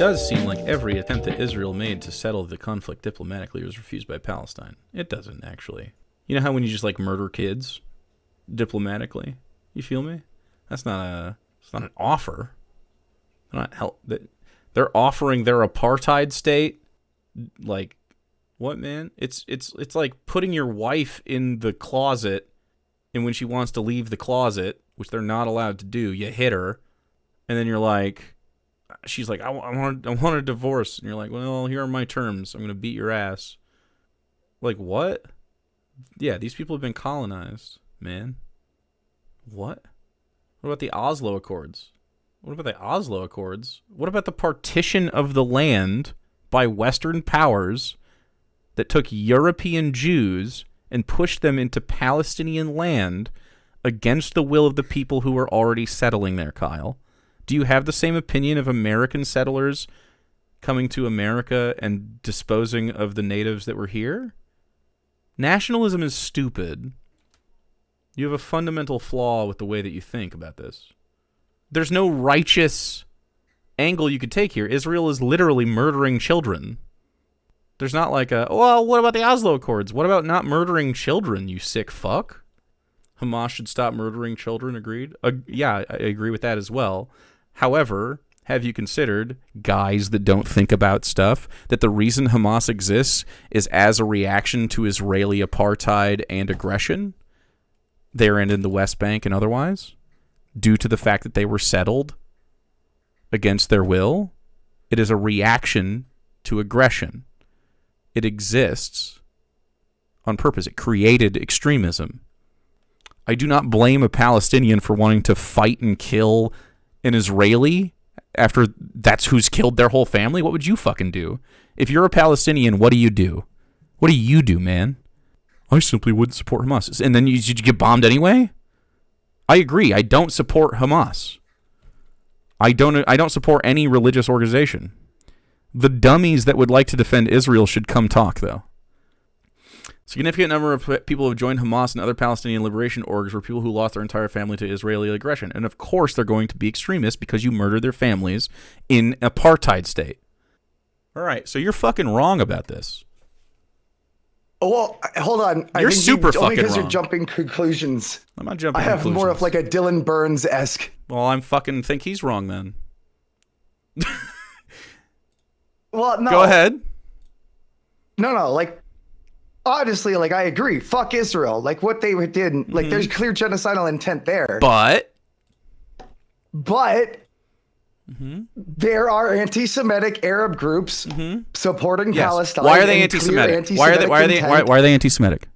does seem like every attempt that Israel made to settle the conflict diplomatically was refused by Palestine. It doesn't, actually. You know how when you just, like, murder kids diplomatically? You feel me? It's not an offer. They're offering their apartheid state. Like, what, man? It's like putting your wife in the closet, and when she wants to leave the closet, which they're not allowed to do, you hit her, and then you're like, she's like, I want a divorce, and you're like, well, here are my terms. I'm gonna beat your ass. Like, what? Yeah, these people have been colonized, man. What? What about the Oslo Accords? What about the Oslo Accords? What about the partition of the land by Western powers that took European Jews and pushed them into Palestinian land against the will of the people who were already settling there, Kyle? Do you have the same opinion of American settlers coming to America and disposing of the natives that were here? Nationalism is stupid. You have a fundamental flaw with the way that you think about this. There's no righteous angle you could take here. Israel is literally murdering children. There's not like well, what about the Oslo Accords? What about not murdering children, you sick fuck? Hamas should stop murdering children, agreed? Yeah, I agree with that as well. However, have you considered, guys that don't think about stuff, that the reason Hamas exists is as a reaction to Israeli apartheid and aggression there and in the West Bank and otherwise, due to the fact that they were settled against their will? It is a reaction to aggression. It exists on purpose. It created extremism. I do not blame a Palestinian for wanting to fight and kill an Israeli after that's who's killed their whole family. What would you fucking do? If you're a Palestinian, what do you do? What do you do, man? I simply wouldn't support Hamas. And then you get bombed anyway? I agree. I don't support Hamas. I don't support any religious organization. The dummies that would like to defend Israel should come talk, though. Significant number of people have joined Hamas and other Palestinian liberation orgs were people who lost their entire family to Israeli aggression. And of course they're going to be extremists because you murdered their families in apartheid state. All right, so you're fucking wrong about this. Well, hold on. You're super fucking wrong. Only because you're jumping conclusions. I'm not jumping conclusions. I have conclusions. more of like a Dylan Burns-esque. Well, I'm fucking think he's wrong then. Well, no. Go ahead. No, like, honestly, like, I agree. Fuck Israel. Like, what they did, like, there's clear genocidal intent there. But there are anti-Semitic Arab groups supporting Palestine. Why are they anti-Semitic? Why are they anti-Semitic?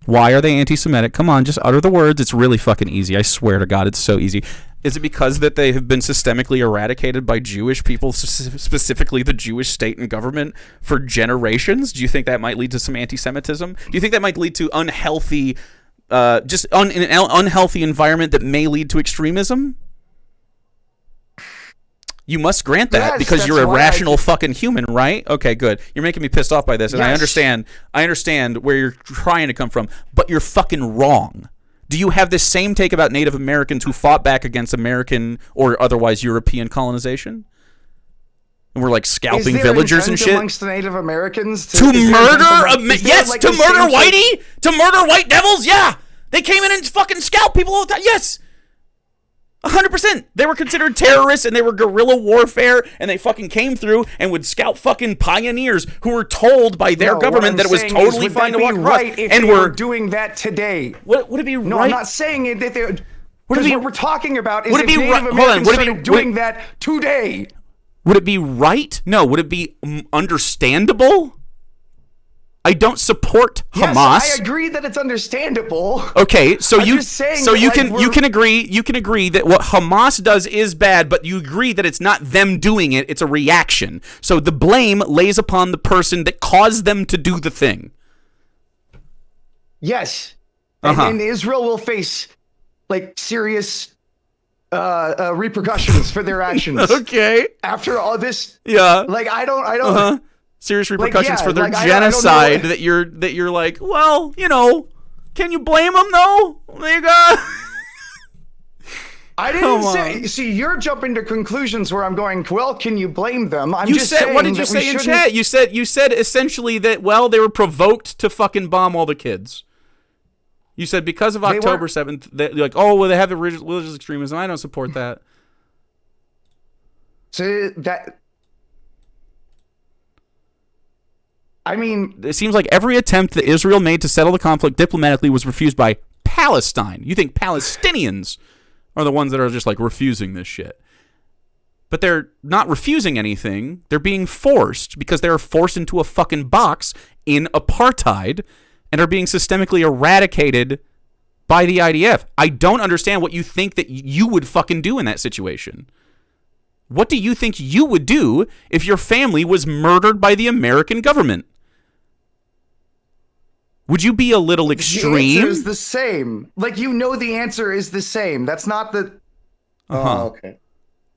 Why are they anti-Semitic? Come on, just utter the words. It's really fucking easy. I swear to God, it's so easy. Is it because that they have been systemically eradicated by Jewish people, specifically the Jewish state and government, for generations? Do you think that might lead to some anti-Semitism? Do you think that might lead to unhealthy, an unhealthy environment that may lead to extremism? You must grant that because you're a rational fucking human, right? Okay, good. You're making me pissed off by this, and I understand where you're trying to come from, but you're fucking wrong. Do you have this same take about Native Americans who fought back against American or otherwise European colonization? And we're like scalping villagers and shit? Amongst the Native Americans to murder? Yes, to murder whitey? To murder white devils? Yeah. They came in and fucking scalped people all the time. Yes. 100%. They were considered terrorists and they were guerrilla warfare and they fucking came through and would scout fucking pioneers who were told by their government that it was totally fine to walk across. And we're doing that today. Would it be right? No, I'm not saying it that they. What we're talking about is if Native Americans started doing that today. Would it be right? No. Would it be understandable? I don't support Hamas. Yes, I agree that it's understandable. Okay, so you can agree that what Hamas does is bad, but you agree that it's not them doing it, it's a reaction. So the blame lays upon the person that caused them to do the thing. Yes. And Israel will face like serious repercussions for their actions. Okay. After all this, like I don't serious repercussions for their genocide that you're like, well, you know, can you blame them though? There you go. I didn't say. See, you're jumping to conclusions where I'm going, well, can you blame them? I'm you just said, saying. what did you say in chat? You said essentially that, well, they were provoked to fucking bomb all the kids. You said because of October 7th, you're like, oh, well, they have the religious extremism. I don't support that. So that. I mean, it seems like every attempt that Israel made to settle the conflict diplomatically was refused by Palestine. You think Palestinians are the ones that are just like refusing this shit. But they're not refusing anything. They're being forced because they are forced into a fucking box in apartheid and are being systemically eradicated by the IDF. I don't understand what you think that you would fucking do in that situation. What do you think you would do if your family was murdered by the American government? Would you be a little extreme? The answer is the same. Like, the answer is the same. That's not the... Uh-huh. Oh, okay.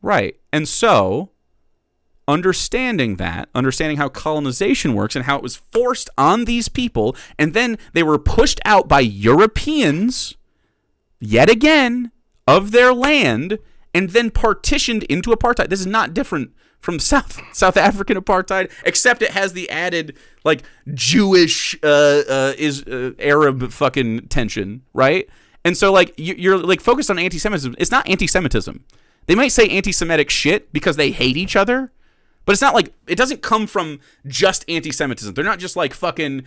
Right. And so, understanding how colonization works and how it was forced on these people, and then they were pushed out by Europeans, yet again, of their land, and then partitioned into apartheid. This is not different from South African apartheid, except it has the added like Jewish Arab fucking tension, right? And so like you're like focused on anti-Semitism. It's not anti-Semitism. They might say anti-Semitic shit because they hate each other, but it's not like it doesn't come from just anti-Semitism. They're not just like fucking,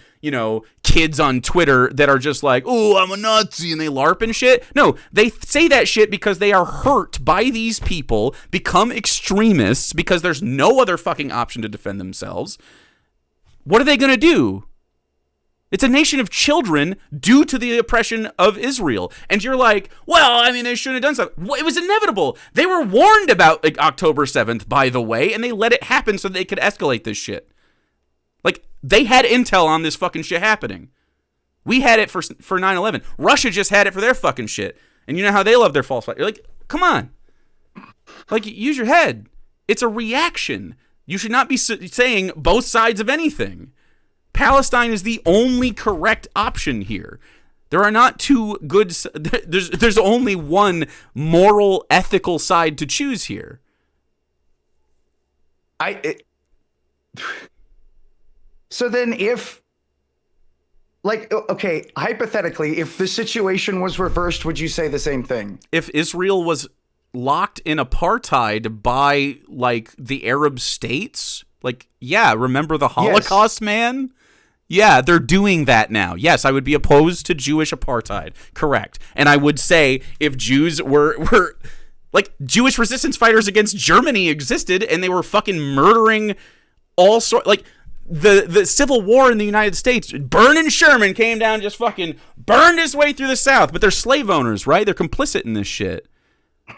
kids on Twitter that are just like, oh, I'm a Nazi, and they LARP and shit. No, they say that shit because they are hurt by these people, become extremists because there's no other fucking option to defend themselves. What are they going to do? It's a nation of children due to the oppression of Israel. And you're like, well, I mean, they shouldn't have done something. Well, it was inevitable. They were warned about like, October 7th, by the way, and they let it happen so they could escalate this shit. Like, they had intel on this fucking shit happening. We had it for 9/11. Russia just had it for their fucking shit. And you know how they love their false flag. You're like, come on. Like, use your head. It's a reaction. You should not be saying both sides of anything. Palestine is the only correct option here. There are not two good... There's only one moral, ethical side to choose here. So then if... Like, okay, hypothetically, if the situation was reversed, would you say the same thing? If Israel was locked in apartheid by, like, the Arab states... Like, yeah, remember the Holocaust, yes. Man? Yeah, they're doing that now. Yes, I would be opposed to Jewish apartheid. Correct. And I would say if Jews were like, Jewish resistance fighters against Germany existed and they were fucking murdering all sorts, like, the Civil War in the United States, Vernon Sherman came down and just fucking burned his way through the South, but they're slave owners, right? They're complicit in this shit.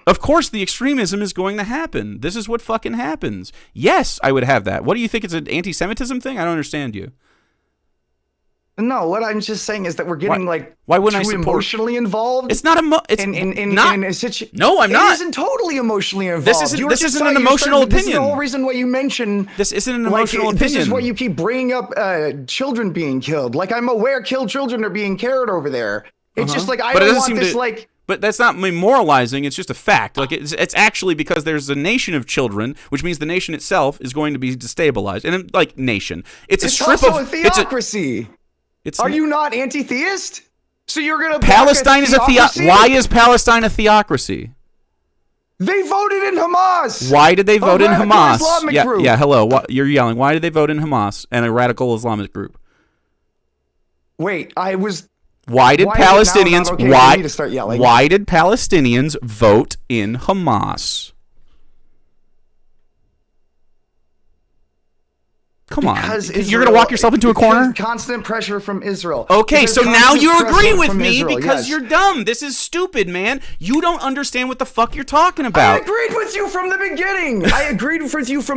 Of course, the extremism is going to happen. This is what fucking happens. Yes, I would have that. What do you think? It's an anti-Semitism thing? I don't understand you. No, what I'm just saying is that we're getting why wouldn't too I emotionally involved. It's not in a situation. No, I'm not. It isn't totally emotionally involved. This isn't an emotional opinion. This is the whole reason why you mention. This isn't an emotional opinion. This is why you keep bringing up children being killed. Like, I'm aware killed children are being cared over there. It's just like I don't want this like. But that's not moralizing. It's just a fact. Like it's actually because there's a nation of children, which means the nation itself is going to be destabilized. And like nation, it's a strip also of a theocracy. Are you not anti-theist? So you're gonna Palestine is a theocracy. Why is Palestine a theocracy? They voted in Hamas. Why did they vote in Hamas? Islamic group. Yeah. Hello. You're yelling. Why did they vote in Hamas and a radical Islamic group? Wait, I was. Why did Palestinians? Okay why did Palestinians vote in Hamas? Come on, you're going to walk yourself into a corner? Constant pressure from Israel. Okay, so now you agree with me because you're dumb. This is stupid, man. You don't understand what the fuck you're talking about. I agreed with you from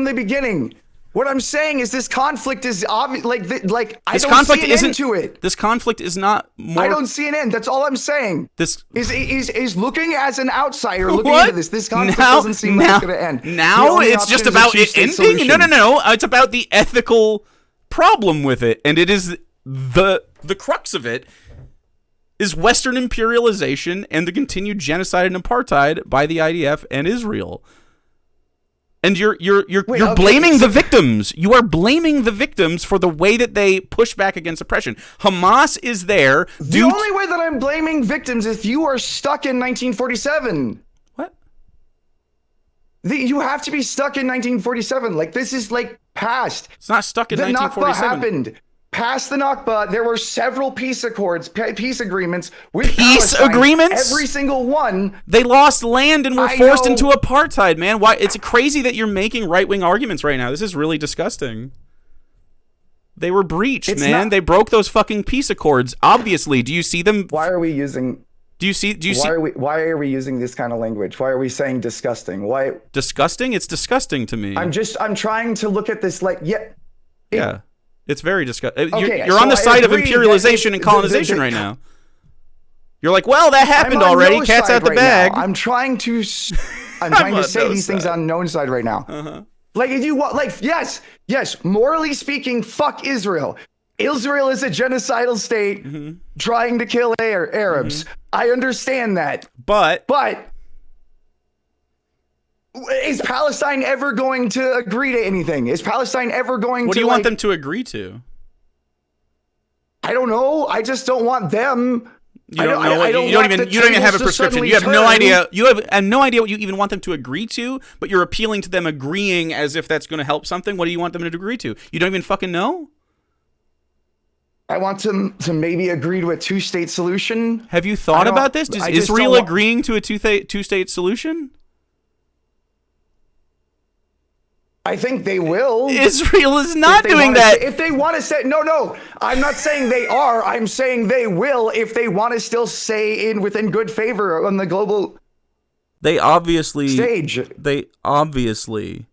the beginning. What I'm saying is this conflict is obvious. Like I don't see an end to it. This conflict is not more. I don't see an end. That's all I'm saying. This is looking as an outsider looking into this. This conflict doesn't seem like it's going to end. Now it's just about it ending. No. It's about the ethical problem with it, and it is the crux of it. is Western imperialization and the continued genocide and apartheid by the IDF and Israel. And you're blaming the victims. You are blaming the victims for the way that they push back against oppression. Hamas is there. The only way that I'm blaming victims is if you are stuck in 1947. What? You have to be stuck in 1947. Like, this is like past. It's not stuck in 1947. The Nakba happened. Past the Nakba, there were several peace accords, peace agreements with peace Palestine. Agreements. Every single one. They lost land and were forced into apartheid, man. Why? It's crazy that you're making right-wing arguments right now. This is really disgusting. They were breached, man. They broke those fucking peace accords. Obviously, do you see them? Why are we using? Do you see? Why are we using this kind of language? Why are we saying disgusting? Why? Disgusting? It's disgusting to me. I'm trying to look at this like yeah. It's very disgusting. Okay, you're on the side of imperialization and colonization right now. You're like, well, that happened already. Cat's out the bag. I'm trying to say these things on no side right now. Uh-huh. Like, if you want, like, yes, morally speaking, fuck Israel. Israel is a genocidal state trying to kill Arabs. Mm-hmm. I understand that. But is Palestine ever going to agree to anything? Is Palestine ever going to? What do you want them to agree to? I don't know. I just don't want them. You don't even have a prescription. You have no idea. You have no idea what you even want them to agree to, but you're appealing to them agreeing as if that's going to help something. What do you want them to agree to? You don't even fucking know? I want them to maybe agree to a two-state solution. Have you thought about this? Is Israel agreeing to a two-state solution? I think they will. Israel is not doing that. If they want to say, no, I'm not saying they are. I'm saying they will if they want to still stay within good favor on the global stage. They obviously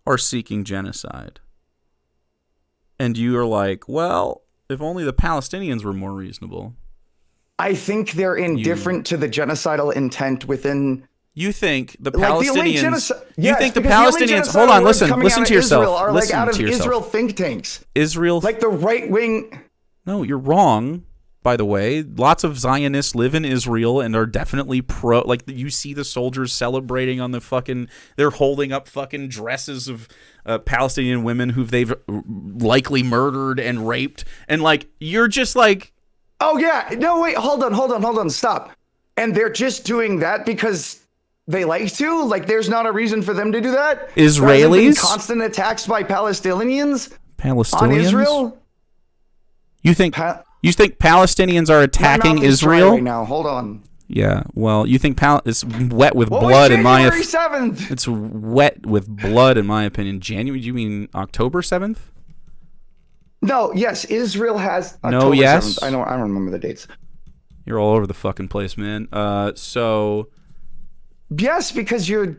are seeking genocide. And you are like, well, if only the Palestinians were more reasonable. I think they're indifferent to the genocidal intent within. You think the Palestinians? Palestinians? Hold on, listen to yourself. Are listen like out of to yourself. Israel think tanks. Israel, like the right wing. No, you're wrong. By the way, lots of Zionists live in Israel and are definitely pro. Like, you see the soldiers celebrating on the fucking. They're holding up fucking dresses of Palestinian women who they've likely murdered and raped, and like you're just like, oh yeah, no wait, hold on, stop. And they're just doing that because they like to? Like, there's not a reason for them to do that? Israelis? Constant attacks by Palestinians? On Israel? You think Palestinians are attacking Israel? Right now, hold on. Yeah, well, you think it's wet with blood in my January 7th? It's wet with blood in my opinion. January? Do you mean October 7th? No, yes, Israel has October no, yes. 7th. I don't remember the dates. You're all over the fucking place, man. So yes, because you're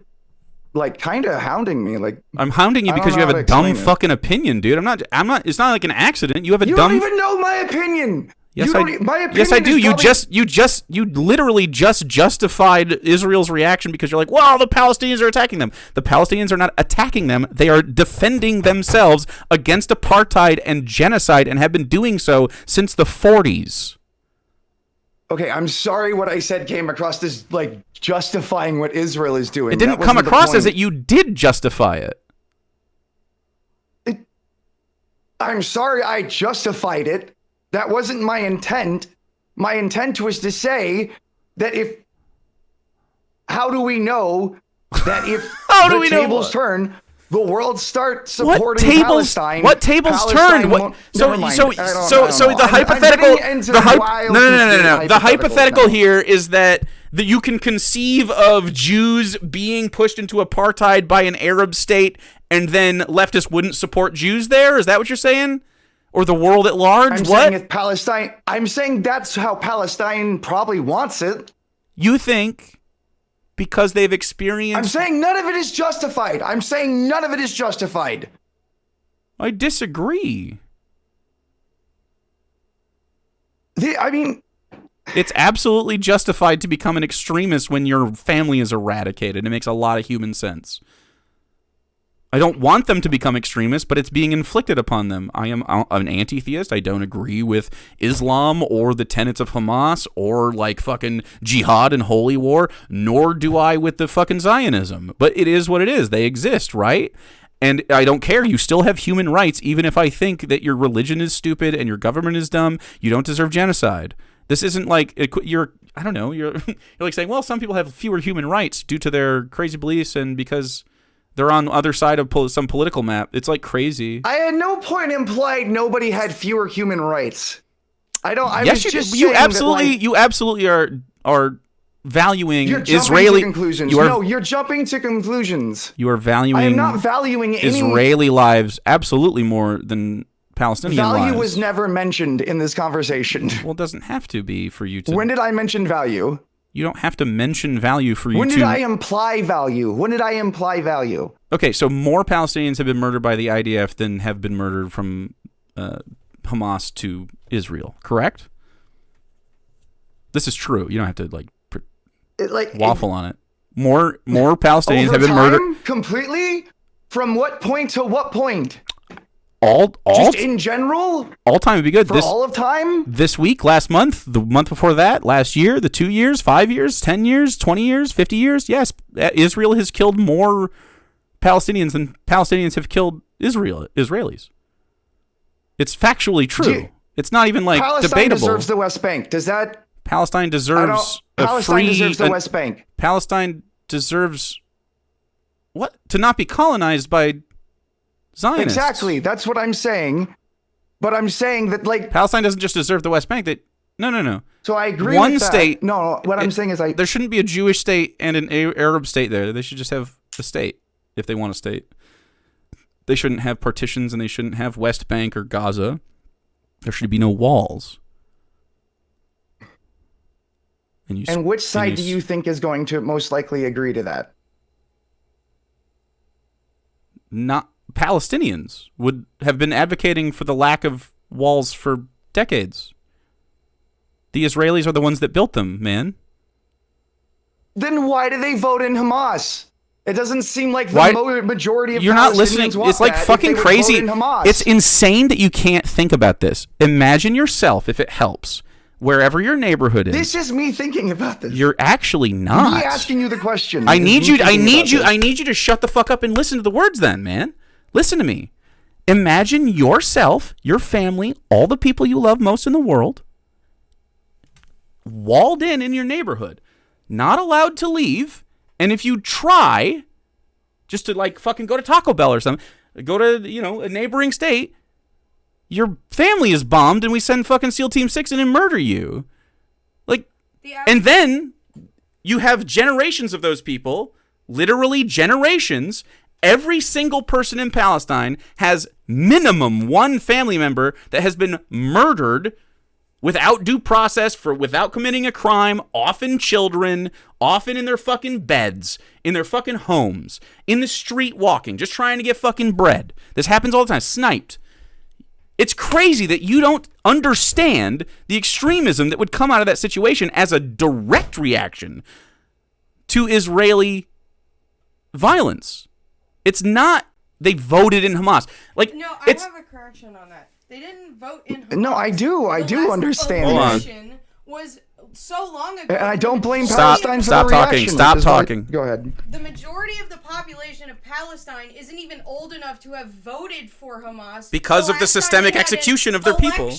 like kind of hounding me. Like, I'm hounding you because you have a dumb fucking opinion, dude. I'm not. It's not like an accident. You have a dumb. You don't even know my opinion. Yes, my opinion. Yes, I do. You literally just justified Israel's reaction because you're like, well, the Palestinians are attacking them. The Palestinians are not attacking them. They are defending themselves against apartheid and genocide and have been doing so since the 40s. Okay, I'm sorry what I said came across as like justifying what Israel is doing. It didn't come across as that you did justify it. I'm sorry I justified it. That wasn't my intent. My intent was to say that how do we know that if the tables turn, the world starts supporting Palestine? What tables turned? So the hypothetical. The hypothetical here is that you can conceive of Jews being pushed into apartheid by an Arab state, and then leftists wouldn't support Jews there. Is that what you're saying? Or the world at large? I'm saying that's how Palestine probably wants it. You think because they've experienced... I'm saying none of it is justified. I disagree. It's absolutely justified to become an extremist when your family is eradicated. It makes a lot of human sense. I don't want them to become extremists, but it's being inflicted upon them. I am an anti-theist. I don't agree with Islam or the tenets of Hamas or like fucking jihad and holy war, nor do I with the fucking Zionism. But it is what it is. They exist, right? And I don't care. You still have human rights, even if I think that your religion is stupid and your government is dumb. You don't deserve genocide. This isn't like you're like saying, well, some people have fewer human rights due to their crazy beliefs and because they're on the other side of some political map. It's like crazy. I at no point implied nobody had fewer human rights. I don't. I yes, was just you saying absolutely, that, like, you absolutely are valuing you're jumping Israeli to conclusions. No, you're jumping to conclusions. You are valuing. I am not valuing any Israeli lives absolutely more than Palestinian lives. Value was never mentioned in this conversation. Well, it doesn't have to be for you to. When did I mention value? You don't have to mention value for you When to. did I imply value? When did I imply value? Okay, so more Palestinians have been murdered by the IDF than have been murdered from Hamas to Israel, correct? This is true. You don't have to waffle on it. More Palestinians have been murdered completely. From what point to what point? All just in general. All time would be good. For all of time. This week, last month, the month before that, last year, the 2 years, 5 years, 10 years, 20 years, 50 years. Yes, Israel has killed more Palestinians than Palestinians have killed Israelis. It's factually true. It's not even like Palestine debatable. Deserves the West Bank. Does that? Palestine deserves Palestine deserves the West Bank. Palestine deserves what? To not be colonized by Zionists. Exactly. That's what I'm saying. But I'm saying that Palestine doesn't just deserve the West Bank. No. So I agree One with that. state. No, what I'm saying is there shouldn't be a Jewish state and an Arab state there. They should just have a state if they want a state. They shouldn't have partitions and they shouldn't have West Bank or Gaza. There should be no walls. And which side do you think is going to most likely agree to that? Not Palestinians would have been advocating for the lack of walls for decades. The Israelis are the ones that built them, man. Then why do they vote in Hamas? It doesn't seem like the majority of You're not listening. It's like fucking crazy. It's insane that you can't think about this. Imagine yourself, if it helps, wherever your neighborhood is. This is me thinking about this. You're actually not. Me asking you the question. I need you to shut the fuck up and listen to the words then, man. Listen to me. Imagine yourself, your family, all the people you love most in the world, walled in your neighborhood, not allowed to leave, and if you try just to fucking go to Taco Bell or something, go to, a neighboring state, your family is bombed and we send fucking SEAL Team 6 in and murder you. And then you have generations of those people, literally generations. Every single person in Palestine has minimum one family member that has been murdered without due process without committing a crime, often children, often in their fucking beds, in their fucking homes, in the street walking, just trying to get fucking bread. This happens all the time. Sniped. It's crazy that you don't understand the extremism that would come out of that situation as a direct reaction to Israeli violence. It's not they voted in Hamas. No, I have a correction on that. They didn't vote in Hamas. No, I do understand that. Was so long ago. And I don't blame Palestine for the reaction. Stop talking. Go ahead. The majority of the population of Palestine isn't even old enough to have voted for Hamas because of the systemic execution of their people.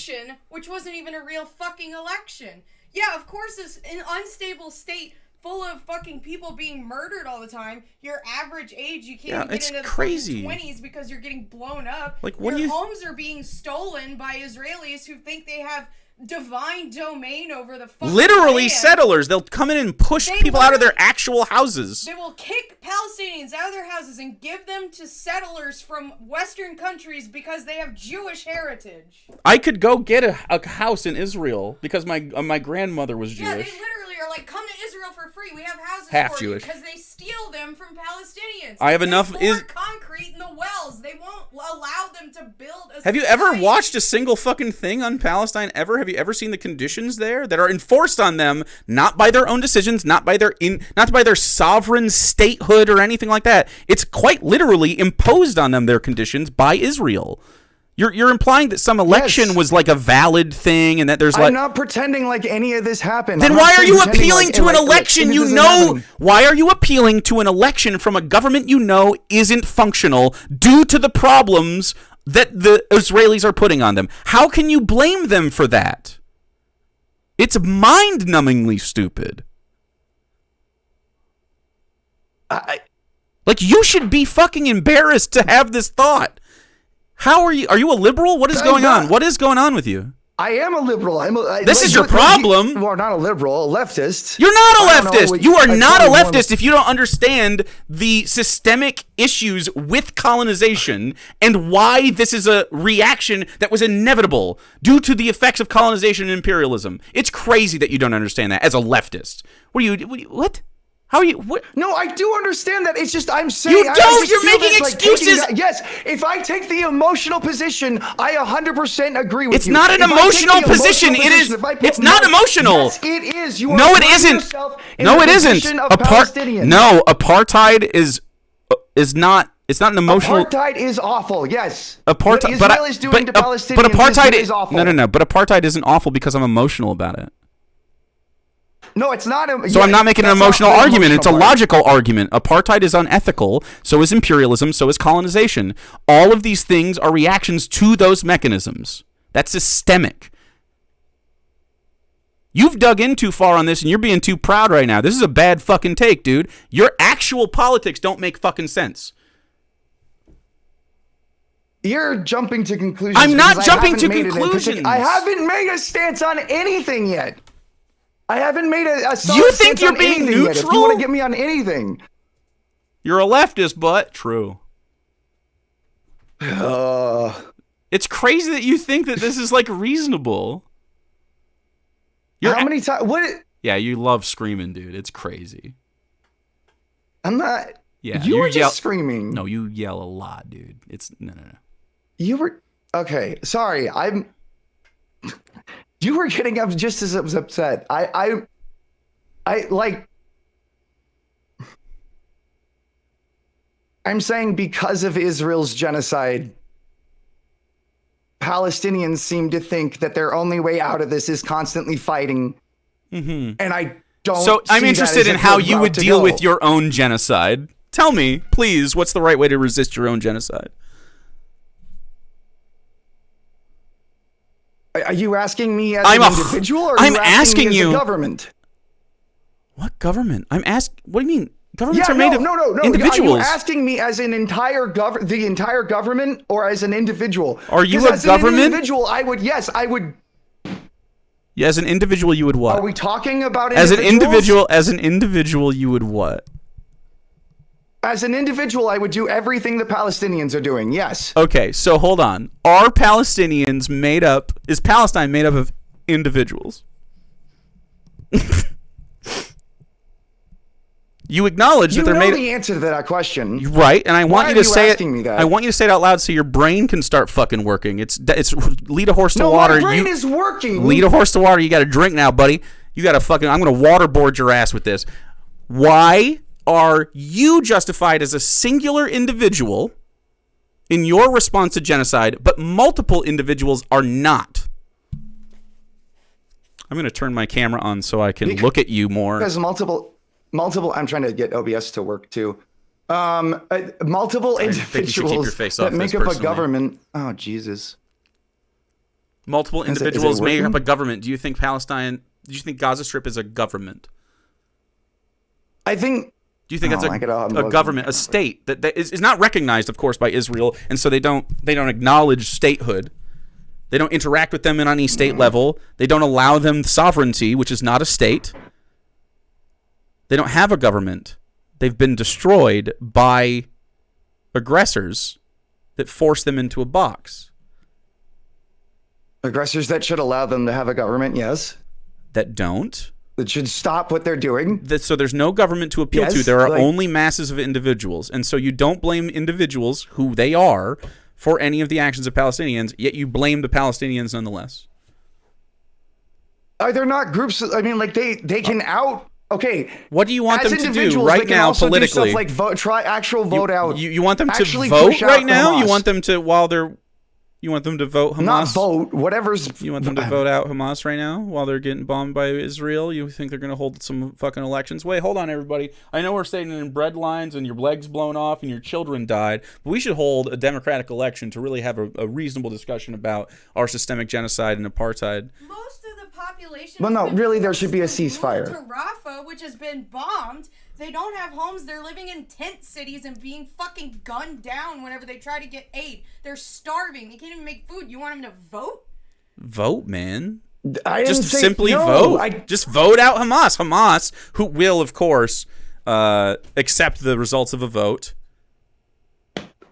Which wasn't even a real fucking election. Yeah, of course, this an unstable state full of fucking people being murdered all the time. Your average age, you can't even get into the 20s because you're getting blown up. Your homes are being stolen by Israelis who think they have divine domain over the fucking literally land. Settlers. They'll come in and push people out of their actual houses. They will kick Palestinians out of their houses and give them to settlers from Western countries because they have Jewish heritage. I could go get a house in Israel because my grandmother was Jewish. Yeah, they literally are like, come to Israel for free. We have houses Half for Jewish. you, because they steal them from Palestinians. I have enough concrete in the wells. They won't allow them to build a Have you ever watched a single fucking thing on Palestine ever? Have you ever seen the conditions there that are enforced on them, not by their own decisions, not by their sovereign statehood or anything like that? It's quite literally imposed on them, their conditions, by Israel. You're implying that some election was like a valid thing and that there's I'm not pretending like any of this happened. Then why are you appealing to an election you know? Why are you appealing to an election from a government you know isn't functional due to the problems that the Israelis are putting on them? How can you blame them for that? It's mind-numbingly stupid. Like, you should be fucking embarrassed to have this thought. How are you? Are you a liberal? What is going on? What is going on with you? I am a liberal. This is your problem. You are not a liberal, a leftist. You're not a leftist. You are not a leftist if you don't understand the systemic issues with colonization and why this is a reaction that was inevitable due to the effects of colonization and imperialism. It's crazy that you don't understand that as a leftist. What? How are you? What? No, I do understand that. It's just I'm saying. You don't. You're making excuses. Yes, if I take the emotional position, I 100% agree with you. It's not an emotional position. It is. It's not emotional. Yes, it is. You are no, it isn't. No, it isn't. No, apartheid is not. It's not an emotional. Apartheid is awful. Yes. What Israel is doing to Palestinians. But apartheid is awful. No. But apartheid isn't awful because I'm emotional about it. No, it's not. So I'm not making an emotional argument. It's a logical argument. Apartheid is unethical. So is imperialism. So is colonization. All of these things are reactions to those mechanisms. That's systemic. You've dug in too far on this and you're being too proud right now. This is a bad fucking take, dude. Your actual politics don't make fucking sense. You're jumping to conclusions. I'm not jumping to conclusions. I haven't made a stance on anything yet. I haven't made a You think you're being neutral? Yet. If you want to get me on anything. You're a leftist, but true. It's crazy that you think that this is like reasonable. How many times? What? Yeah, you love screaming, dude. It's crazy. I'm not. Yeah, you were just screaming. No, you yell a lot, dude. It's no. You were okay. Sorry, You were getting up just as upset. I like. I'm saying because of Israel's genocide, Palestinians seem to think that their only way out of this is constantly fighting. Mm-hmm. And I don't. So I'm interested in how you would deal with your own genocide. Tell me, please, what's the right way to resist your own genocide? Are you asking me as an individual, or are you asking me as a government? What government? What do you mean? Governments are made of no. individuals. Are you asking me as an the entire government, or as an individual? Are you a government? As an individual, I would. Yes, I would. Yeah, as an individual, you would what? Are we talking about as an individual, you would what? As an individual, I would do everything the Palestinians are doing. Yes. Okay, so hold on. Is Palestine made up of individuals? You acknowledge that they're made. You know the answer to that question, right? And I want you to say it. Me that? I want you to say it out loud so your brain can start fucking working. It's lead a horse to water. My brain is working. Lead a horse to water. You got to drink now, buddy. You got to fucking. I'm gonna waterboard your ass with this. Why are you justified as a singular individual in your response to genocide, but multiple individuals are not? I'm going to turn my camera on so I can look at you more. Because multiple, I'm trying to get OBS to work too. Multiple individuals that make up a government. Oh, Jesus. Multiple individuals make up a government. Do you think Gaza Strip is a government? Do you think that's a government, a state that is not recognized, of course, by Israel, and so they don't acknowledge statehood. They don't interact with them on any state level. They don't allow them sovereignty, which is not a state. They don't have a government. They've been destroyed by aggressors that force them into a box. Aggressors that should allow them to have a government, yes. That don't. that should stop what they're doing. So there's no government to appeal to. There are only masses of individuals. And so you don't blame individuals, who they are, for any of the actions of Palestinians, yet you blame the Palestinians nonetheless. Are there not groups? I mean, like they can out. Okay. What do you want them to do right now politically? Like vote out. You want them to vote right now? You want them to You want them to vote Hamas? Not vote, whatever's... You want them to vote out Hamas right now while they're getting bombed by Israel? You think they're going to hold some fucking elections? Wait, hold on, everybody. I know we're staying in bread lines and your legs blown off and your children died, but we should hold a democratic election to really have a reasonable discussion about our systemic genocide and apartheid. Most of the population... Well, no, really, there should be a ceasefire. ...to Rafah, which has been bombed. They don't have homes. They're living in tent cities and being fucking gunned down whenever they try to get aid. They're starving. They can't even make food. You want them to vote? Vote, man. Just simply vote. Just vote out Hamas. Hamas, who will, of course, accept the results of a vote.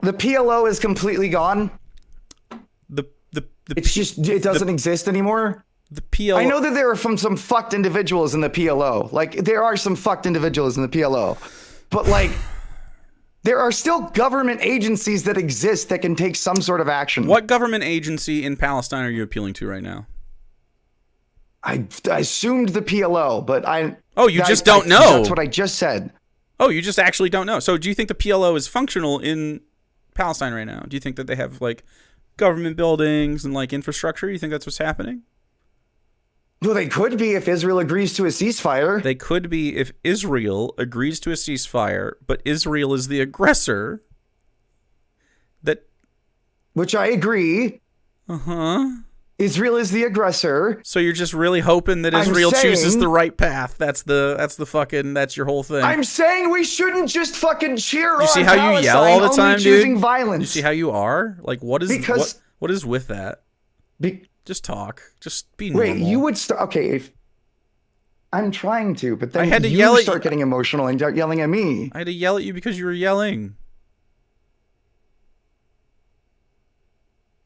The PLO is completely gone. It doesn't exist anymore. The PLO. I know that there are some fucked individuals in the PLO. Like, there are some fucked individuals in the PLO. But, like, there are still government agencies that exist that can take some sort of action. What government agency in Palestine are you appealing to right now? I assumed the PLO, but you just don't know. That's what I just said. Oh, you just actually don't know. So do you think the PLO is functional in Palestine right now? Do you think that they have, like, government buildings and, like, infrastructure? You think that's what's happening? Well, they could be if Israel agrees to a ceasefire. They could be if Israel agrees to a ceasefire, but Israel is the aggressor. Which I agree. Uh-huh. Israel is the aggressor. So you're just really hoping that Israel chooses the right path. That's your whole thing. I'm saying we shouldn't just fucking cheer on. You see how you yell all the time, dude? Choosing violence. You see how you are? Like, what is with that? Just talk. Just be normal. Wait, you would start... Okay, if... I'm trying to, but then I had to you start getting emotional and start yelling at me. I had to yell at you because you were yelling.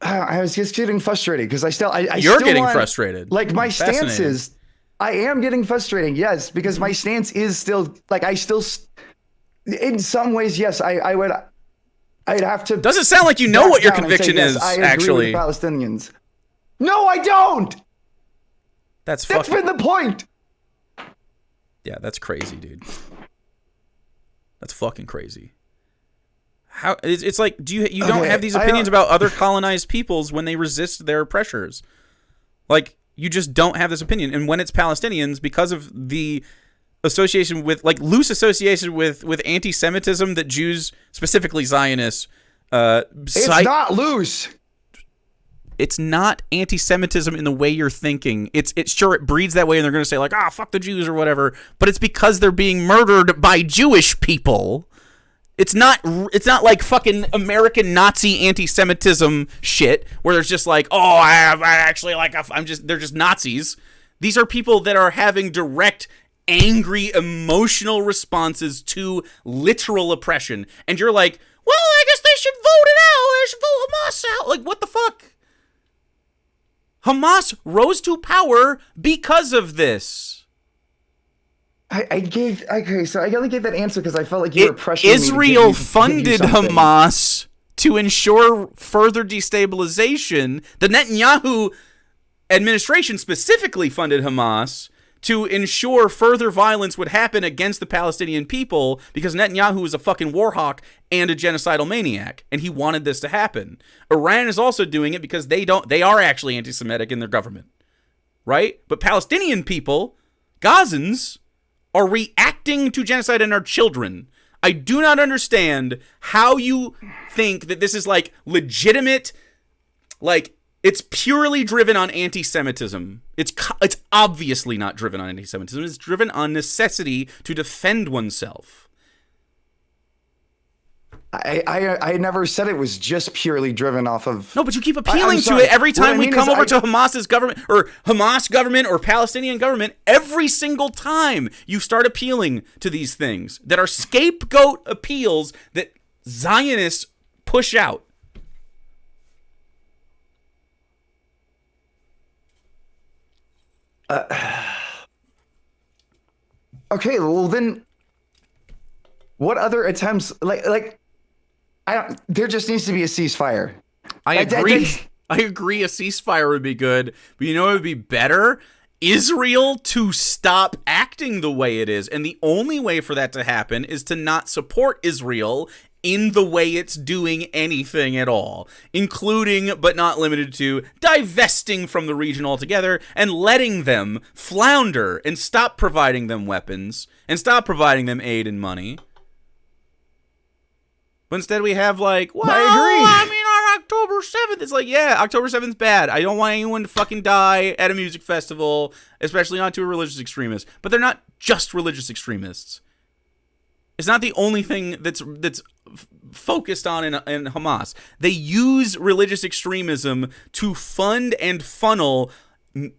I was just getting frustrated because You're getting frustrated. Like, my stance is... I am getting frustrating, yes, because my stance is still... Like, I still... In some ways, yes, I'd have to... Doesn't sound like you know what your conviction is, actually. I agree with the Palestinians. No, I don't. That's been the point. Yeah, that's crazy, dude. That's fucking crazy. How it's like you don't have these opinions about other colonized peoples when they resist their pressures. Like, you just don't have this opinion. And when it's Palestinians, because of the association with, like, loose association with anti-Semitism that Jews, specifically Zionists, it's not loose. It's not anti-Semitism in the way you're thinking. It's sure, it breeds that way, and they're going to say, like, fuck the Jews or whatever, but it's because they're being murdered by Jewish people. It's not like fucking American Nazi anti-Semitism shit where there's just like, they're just Nazis. These are people that are having direct, angry, emotional responses to literal oppression. And you're like, well, I guess they should vote it out. They should vote Hamas out. Like, what the fuck? Hamas rose to power because of this. I only gave that answer because I felt like you were pressuring me. Israel funded Hamas to ensure further destabilization. The Netanyahu administration specifically funded Hamas to ensure further violence would happen against the Palestinian people because Netanyahu is a fucking war hawk and a genocidal maniac, and he wanted this to happen. Iran is also doing it because they are actually anti-Semitic in their government, right? But Palestinian people, Gazans, are reacting to genocide and are children. I do not understand how you think that this is, like, legitimate, like, it's purely driven on anti-Semitism. It's obviously not driven on anti-Semitism. It's driven on necessity to defend oneself. I never said it was just purely driven off of... No, but you keep appealing to it every time we come over to Hamas's government, or Hamas government, or Palestinian government. Every single time you start appealing to these things that are scapegoat appeals that Zionists push out. Okay, well then, what other attempts? There just needs to be a ceasefire. I agree. I agree. A ceasefire would be good, but you know what would be better? Israel to stop acting the way it is, and the only way for that to happen is to not support Israel in the way it's doing anything at all, including, but not limited to, divesting from the region altogether and letting them flounder and stop providing them weapons and stop providing them aid and money. But instead we have like, well, I mean, on October 7th, it's like, yeah, October 7th's bad. I don't want anyone to fucking die at a music festival, especially not to a religious extremist. But they're not just religious extremists. It's not the only thing that's focused on in Hamas. They use religious extremism to fund and funnel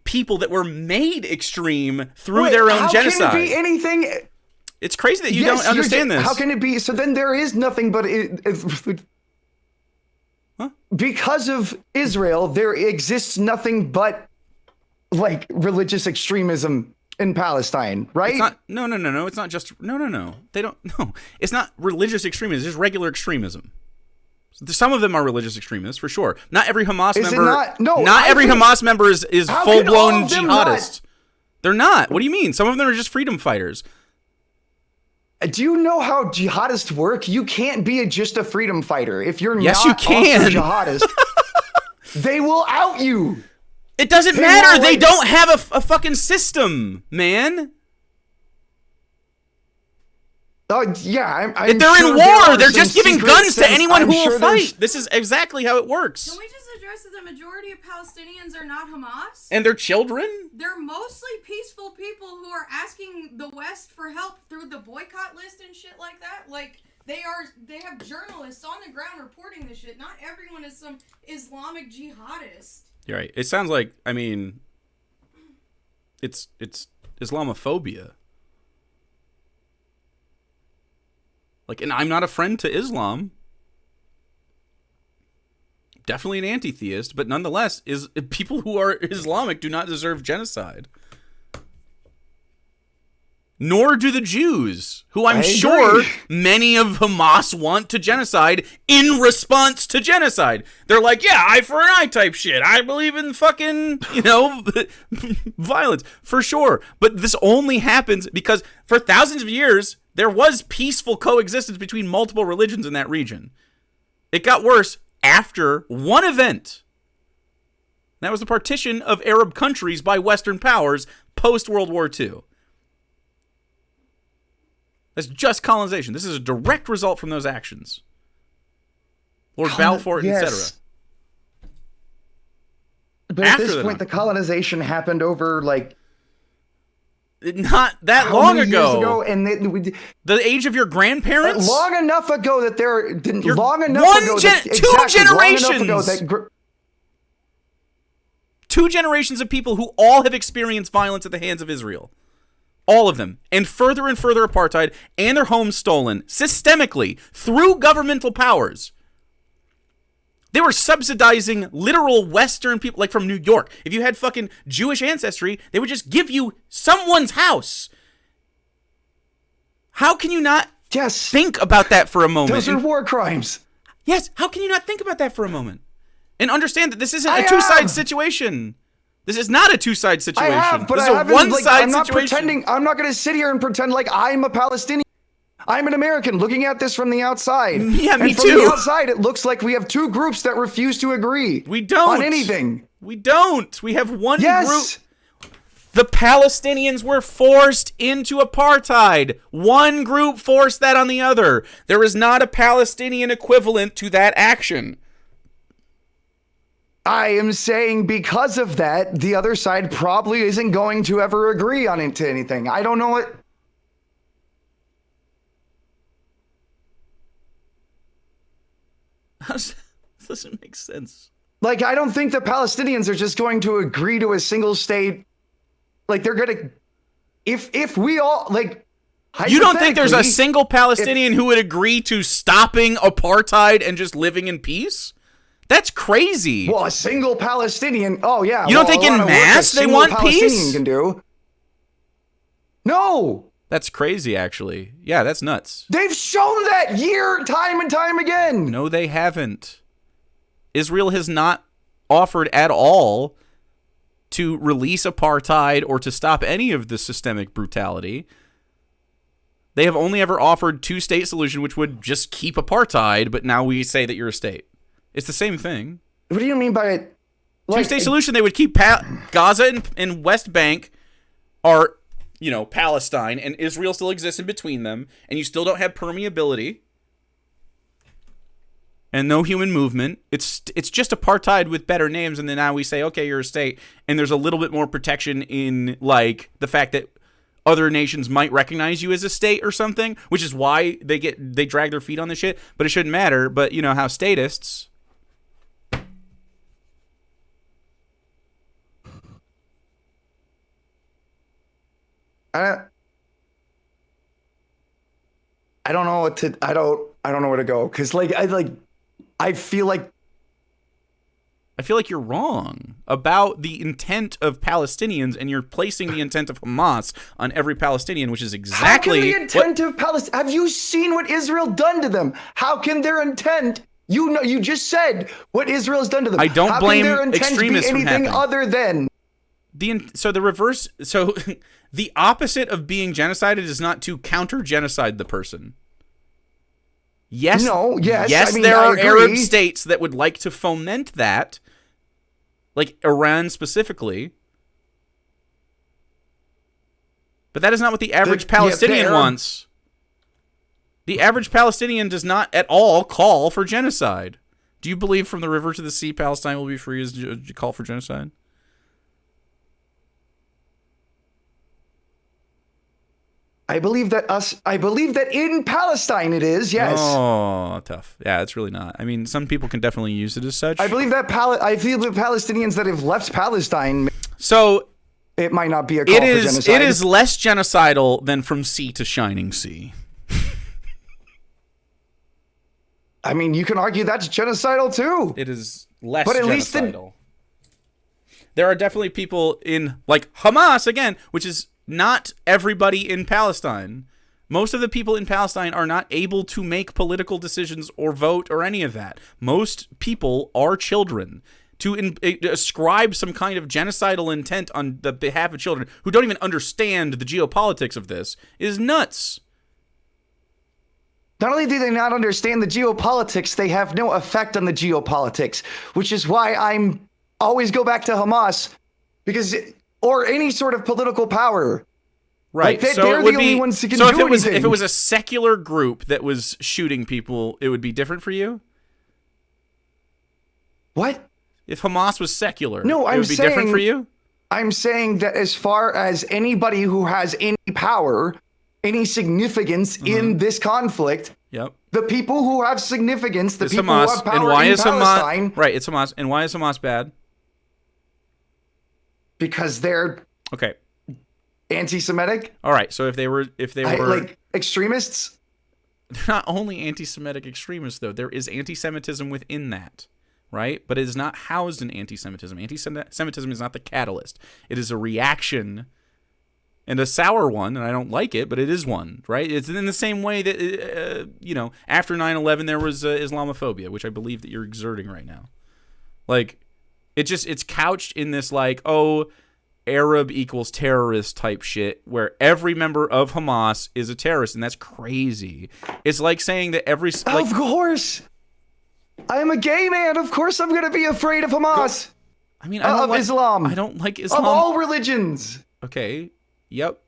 people that were made extreme through their own genocide. How can it be anything? It's crazy that you don't understand this. How can it be? So then there is nothing but because of Israel, there exists nothing but like religious extremism in Palestine, right? It's not, no. It's not just no. They don't. No, it's not religious extremism. It's just regular extremism. Some of them are religious extremists for sure. Not every Hamas member. Not every Hamas member is full blown jihadist. They're not. What do you mean? Some of them are just freedom fighters. Do you know how jihadists work? You can't be just a freedom fighter if you're not you can. Also jihadist. They will out you. It doesn't matter. They don't have a fucking system, man. Yeah, if they're in war, they're just giving guns to anyone who will fight. This is exactly how it works. Can we just address that the majority of Palestinians are not Hamas? And their children? They're mostly peaceful people who are asking the West for help through the boycott list and shit like that. Like, they have journalists on the ground reporting this shit. Not everyone is some Islamic jihadist. You're right. It sounds like, I mean, it's Islamophobia. Like, and I'm not a friend to Islam. Definitely an anti-theist, but nonetheless, people who are Islamic do not deserve genocide. Nor do the Jews, who I'm sure many of Hamas want to genocide in response to genocide. They're like, yeah, eye for an eye type shit. I believe in fucking, violence, for sure. But this only happens because for thousands of years, there was peaceful coexistence between multiple religions in that region. It got worse after one event. That was the partition of Arab countries by Western powers post-World War II. That's just colonization. This is a direct result from those actions. Lord Balfour, etc. But at this point, the colonization happened over, like... Not that long ago. Years ago, and the age of your grandparents? Long enough ago that they're... Two generations of people who all have experienced violence at the hands of Israel. All of them. And further apartheid, and their homes stolen systemically through governmental powers. They were subsidizing literal Western people, like from New York. If you had fucking Jewish ancestry, they would just give you someone's house. How can you not think about that for a moment? Those are war crimes. Yes, how can you not think about that for a moment? And understand that this isn't a two-side situation. This is not a two-side situation. This is a one-side situation. I'm not going to sit here and pretend like I'm a Palestinian. I'm an American looking at this from the outside. Yeah, me and too. From the outside, it looks like we have two groups that refuse to agree. We don't. On anything. We don't. We have one group. The Palestinians were forced into apartheid. One group forced that on the other. There is not a Palestinian equivalent to that action. I am saying because of that, the other side probably isn't going to ever agree on it to anything. I don't know what... This doesn't make sense. Like, I don't think the Palestinians are just going to agree to a single state. Like, they're going to... If we all, like... You don't think there's a single Palestinian who would agree to stopping apartheid and just living in peace? That's crazy. Well, a single Palestinian... Oh, yeah. You don't think in mass they want peace? Can do. No. That's crazy, actually. Yeah, that's nuts. They've shown that time and time again. No, they haven't. Israel has not offered at all to release apartheid or to stop any of the systemic brutality. They have only ever offered two-state solution, which would just keep apartheid, but now we say that you're a state. It's the same thing. What do you mean by it? Two-state solution, they would keep Gaza and West Bank are, Palestine, and Israel still exists in between them, and you still don't have permeability and no human movement. It's just apartheid with better names, and then now we say, okay, you're a state, and there's a little bit more protection in, the fact that other nations might recognize you as a state or something, which is why they drag their feet on this shit, but it shouldn't matter. But you know how statists... I don't know what to. I don't know where to go because I feel like you're wrong about the intent of Palestinians, and you're placing the intent of Hamas on every Palestinian, which is exactly the intent of Palestine. Have you seen what Israel done to them? How can their intent? You just said what Israel has done to them. I don't blame extremists be anything other than the opposite of being genocided is not to counter-genocide the person. Yes. No. Yes. Yes. There are Arab states that would like to foment that, like Iran specifically. But that is not what the average Palestinian wants. The average Palestinian does not at all call for genocide. Do you believe from the river to the sea, Palestine will be free as a call for genocide? I believe that in Palestine it is, yes. Oh, tough. Yeah, it's really not. I mean, some people can definitely use it as such. I believe that I feel the Palestinians that have left Palestine, so it might not be a call for genocide. It is less genocidal than From Sea to Shining Sea. I mean, you can argue that's genocidal too. It is less genocidal. At least there are definitely people in, Hamas, again, which is not everybody in Palestine. Most of the people in Palestine are not able to make political decisions or vote or any of that. Most people are children. To ascribe some kind of genocidal intent on the behalf of children who don't even understand the geopolitics of this is nuts. Not only do they not understand the geopolitics, they have no effect on the geopolitics, which is why I'm always go back to Hamas, or any sort of political power. Right. They're the only ones who can do anything. If it was a secular group that was shooting people, it would be different for you? What? If Hamas was secular, it would be different for you? I'm saying that as far as anybody who has any power, any significance in this conflict, the people who have significance, the people Hamas. who have power and why in is Palestine... Hamas, right, it's Hamas. And why is Hamas bad? Because they're anti-Semitic. All right, so if they were extremists, they're not only anti-Semitic extremists though. There is anti-Semitism within that, right? But it is not housed in anti-Semitism. Anti-Semitism is not the catalyst. It is a reaction, and a sour one, and I don't like it, but it is one, right? It's in the same way that after 9/11 there was Islamophobia, which I believe that you're exerting right now. It's couched in this Arab equals terrorist type shit where every member of Hamas is a terrorist, and that's crazy. It's like saying that of course, I'm a gay man. Of course, I'm gonna be afraid of Hamas. I mean, Islam. I don't like Islam of all religions. Okay. Yep.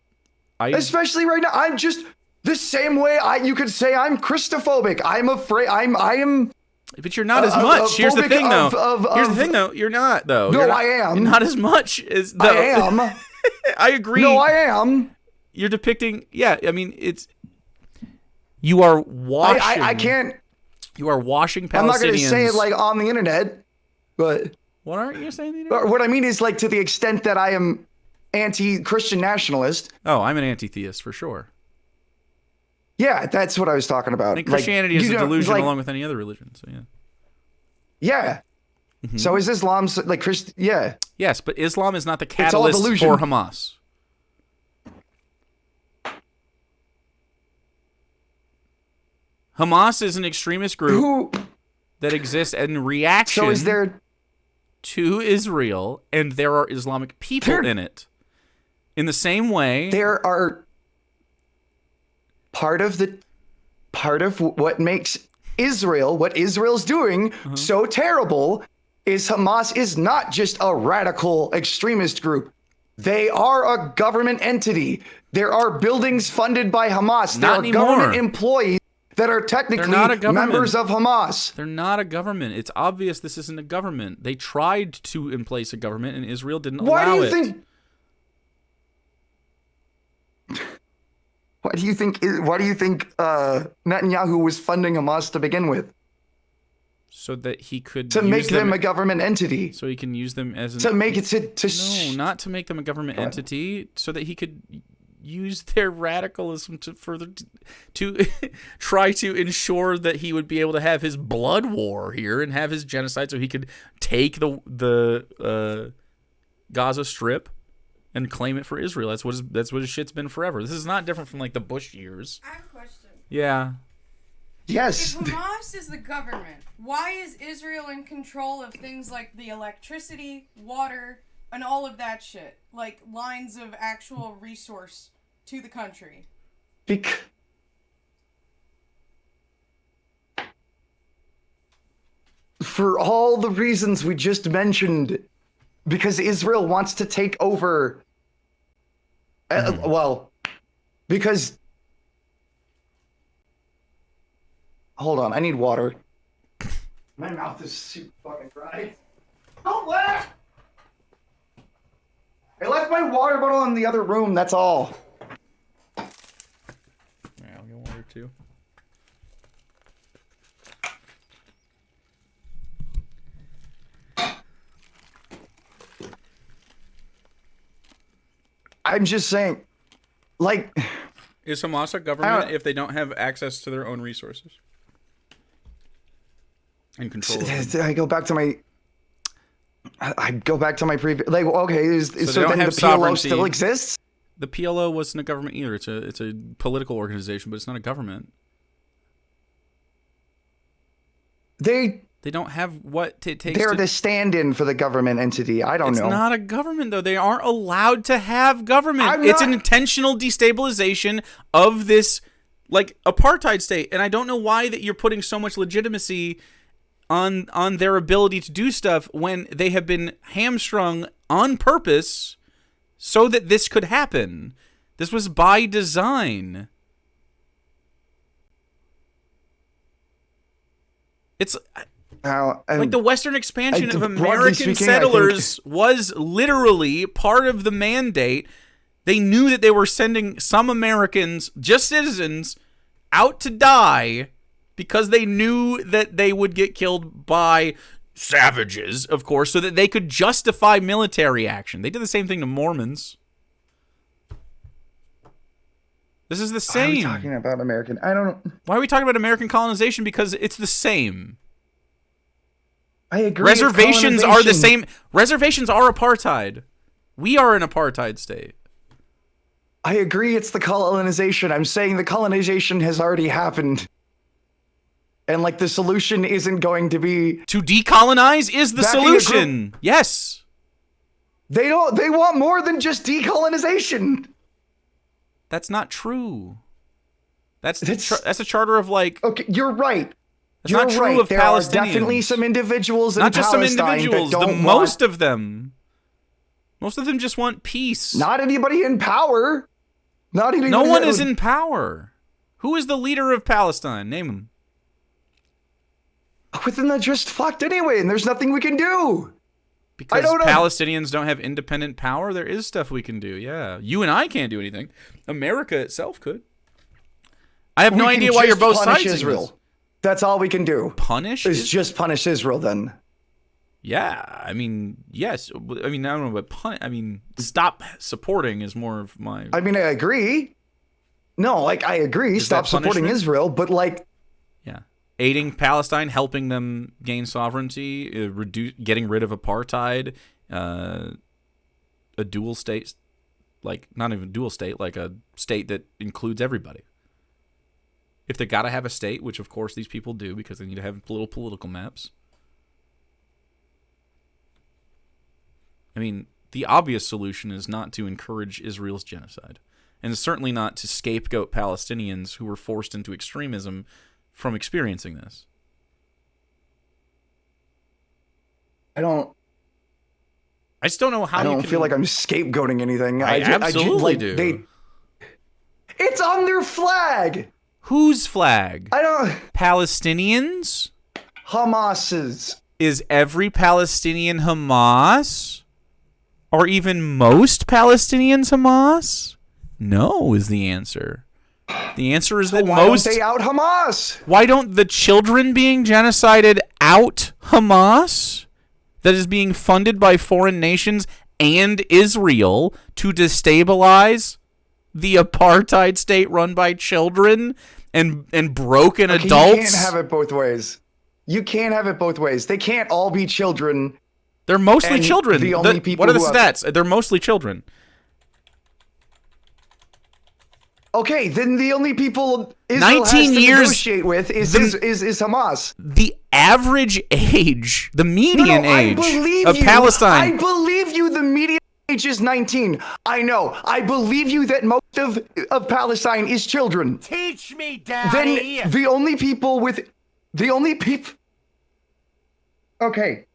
Especially right now, I'm just the same way. You could say I'm Christophobic. I'm afraid. I am. But you're not as much. Here's the thing, though. You're not, though. No, I am. Not as much as. I am. I agree. No, I am. You're depicting. Yeah, I mean, it's. You are washing. I can't. You are washing Palestinians. I'm not going to say it on the internet, but. What aren't you saying? The internet? What I mean is to the extent that I am anti-Christian nationalist. Oh, I'm an anti-theist for sure. Yeah, that's what I was talking about. I mean, Christianity is a delusion along with any other religion. So yeah. Yeah. Mm-hmm. So is Islam Yeah. Yes, but Islam is not the catalyst for Hamas. Hamas is an extremist group that exists in reaction to Israel, and there are Islamic people in it. In the same way, there are part of what makes Israel, what Israel's doing so terrible, is Hamas is not just a radical extremist group. They are a government entity. There are buildings funded by Hamas. There are government employees that are technically members of Hamas. They're not a government. It's obvious this isn't a government. They tried to place a government, and Israel didn't allow it. Why do you think Netanyahu was funding Hamas to begin with? So that he could make them a government entity. So he can use them as no, not to make them a government entity. So that he could use their radicalism to further to try to ensure that he would be able to have his blood war here and have his genocide, so he could take the Gaza Strip and claim it for Israel. That's what his shit's been forever. This is not different from like the Bush years. I have a question. Yeah. Yes. If Hamas is the government, why is Israel in control of things like the electricity, water, and all of that shit? Like lines of actual resource to the country? For all the reasons we just mentioned, because Israel wants to take over. Because. Hold on, I need water. My mouth is super fucking dry. Don't laugh! I left my water bottle in the other room, that's all. Yeah, I'll get water too. I'm just saying, like... Is Hamas a government if they don't have access to their own resources? And control. I go back to my previous. Like, okay, so then the PLO sovereignty. Still exists? The PLO wasn't a government either. It's a political organization, but it's not a government. They don't have what it takes. They're the stand-in for the government entity. I don't know. It's not a government, though. They aren't allowed to have government. It's an intentional destabilization of this, like, apartheid state. And I don't know why that you're putting so much legitimacy on their ability to do stuff when they have been hamstrung on purpose so that this could happen. This was by design. It's... like the Western expansion of American settlers was literally part of the mandate. They knew that they were sending some Americans, just citizens, out to die because they knew that they would get killed by savages, of course, so that they could justify military action. They did the same thing to Mormons. This is the same. Why are we talking about American? I don't know. Why are we talking about American colonization? Because it's the same. I agree. Reservations are the same. Reservations are apartheid. We are an apartheid state. I agree it's the colonization. I'm saying the colonization has already happened. And like the solution isn't going to be... To decolonize is the solution. Yes. They want more than just decolonization. That's not true. That's a charter of like... Okay, you're right. It's not true of there Palestinians. There are definitely some individuals in Palestine not just some individuals, that don't most of them. Most of them just want peace. Not anybody in power. Not anybody. No one is in power. Who is the leader of Palestine? Name him. But then they're just fucked anyway, and there's nothing we can do. Because Palestinians don't have independent power, there is stuff we can do, yeah. You and I can't do anything. America itself could. I have no idea why you're both sides Israel. That's all we can do. Punish? Is just punish Israel then. Yeah, I mean, yes. I mean, I don't know, but stop supporting is more of my... I mean, I agree. No, like, I agree. Stop supporting Israel, but like... Yeah. Aiding Palestine, helping them gain sovereignty, getting rid of apartheid, a dual state, like, not even dual state, like a state that includes everybody. if they got to have a state, which of course these people do because they need to have little political maps. I mean, the obvious solution is not to encourage Israel's genocide. And it's certainly not to scapegoat Palestinians who were forced into extremism from experiencing this. I just don't know how I don't feel like I'm scapegoating anything. I absolutely do. It's on their flag. Whose flag? I don't... Palestinians? Hamas's. Is every Palestinian Hamas? Or even most Palestinians Hamas? No is the answer. The answer is that why most... don't they out Hamas? Why don't the children being genocided out Hamas? That is being funded by foreign nations and Israel to destabilize the apartheid state run by children and broken adults? You can't have it both ways. You can't have it both ways. They can't all be children. They're mostly children. The only people what are the stats? They're mostly children. Okay, then the only people Israel 19 has to years negotiate with is Hamas. The average age, the median age of Palestine. I believe you. The median age is 19. I know. I believe you that most of Palestine is children. Teach me, Daddy. Then the only people. Okay.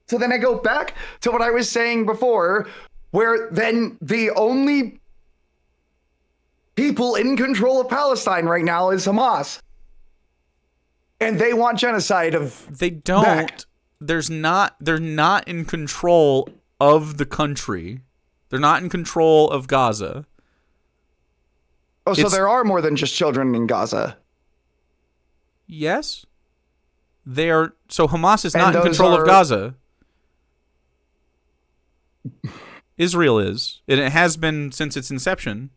So then I go back to what I was saying before, where then the only people in control of Palestine right now is Hamas. And they want genocide of... They don't. Back. They're not in control of the country. They're not in control of Gaza. Oh, so there are more than just children in Gaza. Yes. They are. So Hamas is not in control of Gaza. Israel is. And it has been since its inception.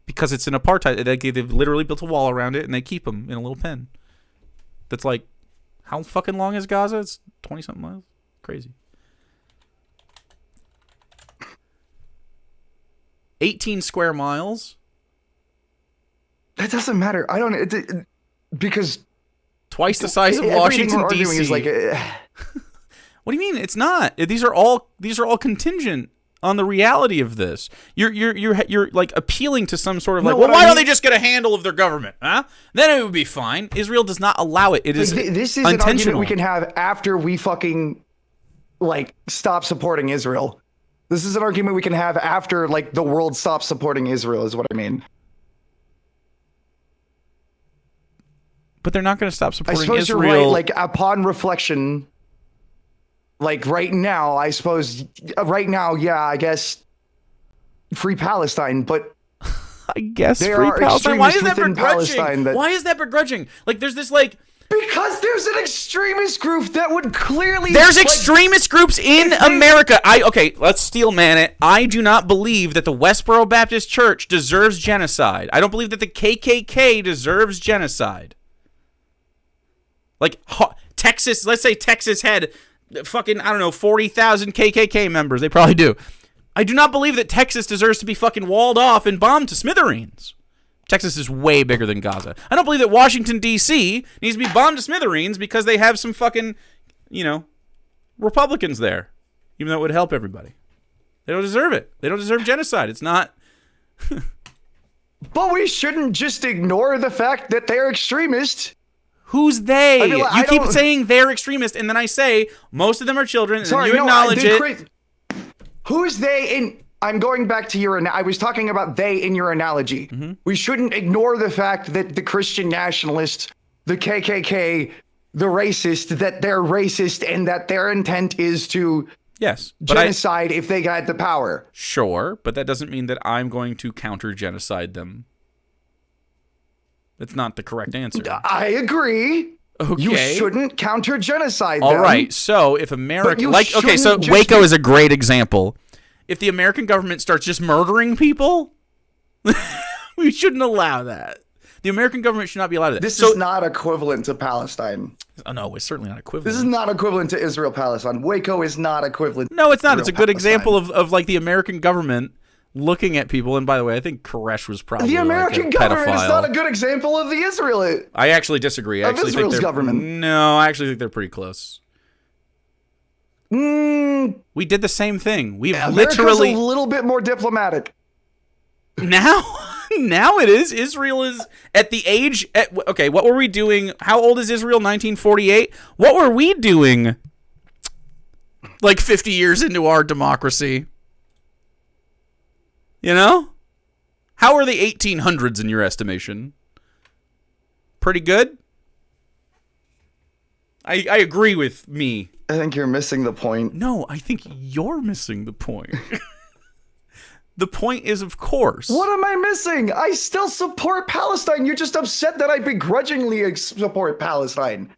Because it's an apartheid. They've literally built a wall around it and they keep them in a little pen. That's like, how fucking long is Gaza? It's 20-something miles. Crazy. 18 square miles. That doesn't matter. I don't... because... Twice the size of Washington, D.C. Is like, what do you mean? It's not. These are all contingent on the reality of this. You're like appealing to some sort of like, well, why don't they just get a handle of their government? Huh? Then it would be fine. Israel does not allow it. It is this is an argument we can have after we fucking like stop supporting Israel. This is an argument we can have after like the world stops supporting Israel is what I mean. But they're not going to stop supporting Israel. I suppose you're right. Like upon reflection, like right now, I suppose right now, yeah, I guess free Palestine, but I guess free Palestine. Why is that begrudging? Why is that begrudging? Like there's this like because there's an extremist group that would clearly there's extremist groups in America. Let's steel man it. I do not believe that the Westboro Baptist Church deserves genocide. I don't believe that the KKK deserves genocide. Like Texas, let's say Texas had fucking, 40,000 KKK members. They probably do. I do not believe that Texas deserves to be fucking walled off and bombed to smithereens. Texas is way bigger than Gaza. I don't believe that Washington, D.C. needs to be bombed to smithereens because they have some fucking, Republicans there. Even though it would help everybody. They don't deserve it. They don't deserve genocide. It's not... But we shouldn't just ignore the fact that they're extremists. Who's they? You keep saying they're extremists, and then I say most of them are children, and you acknowledge it. Who's they? I'm going back to I was talking about they in your analogy. Mm-hmm. We shouldn't ignore the fact that the Christian nationalists, the KKK, the racist, that they're racist and that their intent is to genocide if they got the power. Sure, but that doesn't mean that I'm going to counter-genocide them. That's not the correct answer. I agree. Okay. You shouldn't counter-genocide them. All right. So if America... Waco is a great example. If the American government starts just murdering people, we shouldn't allow that. The American government should not be allowed to do that. This is not equivalent to Palestine. Oh, no, it's certainly not equivalent. This is not equivalent to Israel-Palestine. Waco is not equivalent. No, it's not. It's a good example of like the American government looking at people. And by the way, I think Koresh was probably the American like a government pedophile. is not a good example of the Israel. I actually disagree. I actually Israel's think government. No, I actually think they're pretty close. We did the same thing. We've literally a little bit more diplomatic. Now it is. Israel is at the age. Okay, what were we doing? How old is Israel? 1948. What were we doing? Like 50 years into our democracy. You know? How are the 1800s in your estimation? Pretty good? I agree with me. I think you're missing the point. No, I think you're missing the point. The point is, of course. What am I missing? I still support Palestine. You're just upset that I begrudgingly support Palestine.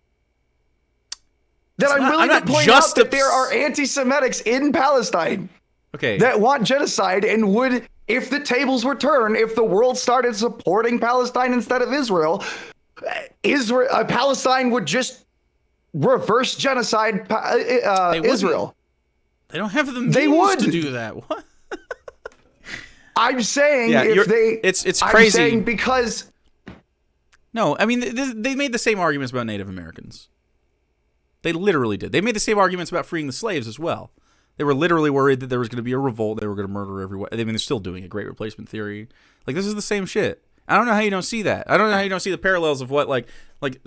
That I'm willing to point out that there are anti-Semitics in Palestine. Okay. That want genocide and would, if the tables were turned, if the world started supporting Palestine instead of Israel, Palestine would just reverse genocide Israel. They don't have the means to do that. What? I'm saying it's crazy. I'm saying because no, I mean they made the same arguments about Native Americans. They literally did. They made the same arguments about freeing the slaves as well. They were literally worried that there was going to be a revolt. They were going to murder everyone. I mean, they're still doing a great replacement theory. Like, this is the same shit. I don't know how you don't see that. I don't know how you don't see the parallels of what like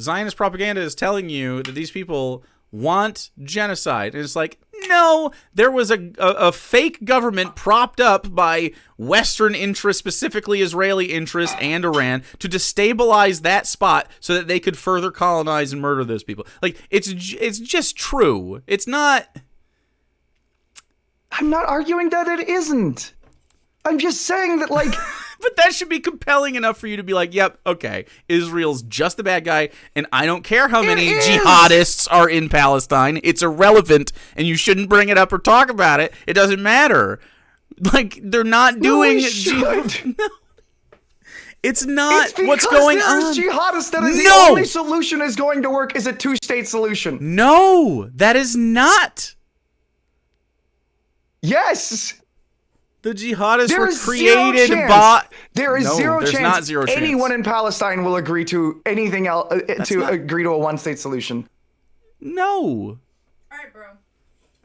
Zionist propaganda is telling you that these people want genocide. And it's like, no, there was a fake government propped up by Western interests, specifically Israeli interests and Iran, to destabilize that spot so that they could further colonize and murder those people. Like, it's just true. It's not... I'm not arguing that it isn't. I'm just saying that, like... But that should be compelling enough for you to be like, yep, okay, Israel's just the bad guy, and I don't care how many jihadists are in Palestine. It's irrelevant, and you shouldn't bring it up or talk about it. It doesn't matter. Like, they're not doing jihad. No. It's not what's going on. Jihadists that the only solution is going to work is a two-state solution. No, that is not. Yes. The jihadists were created by... There is zero chance not zero chance anyone in Palestine will agree to anything else, agree to a one-state solution. No. All right, bro.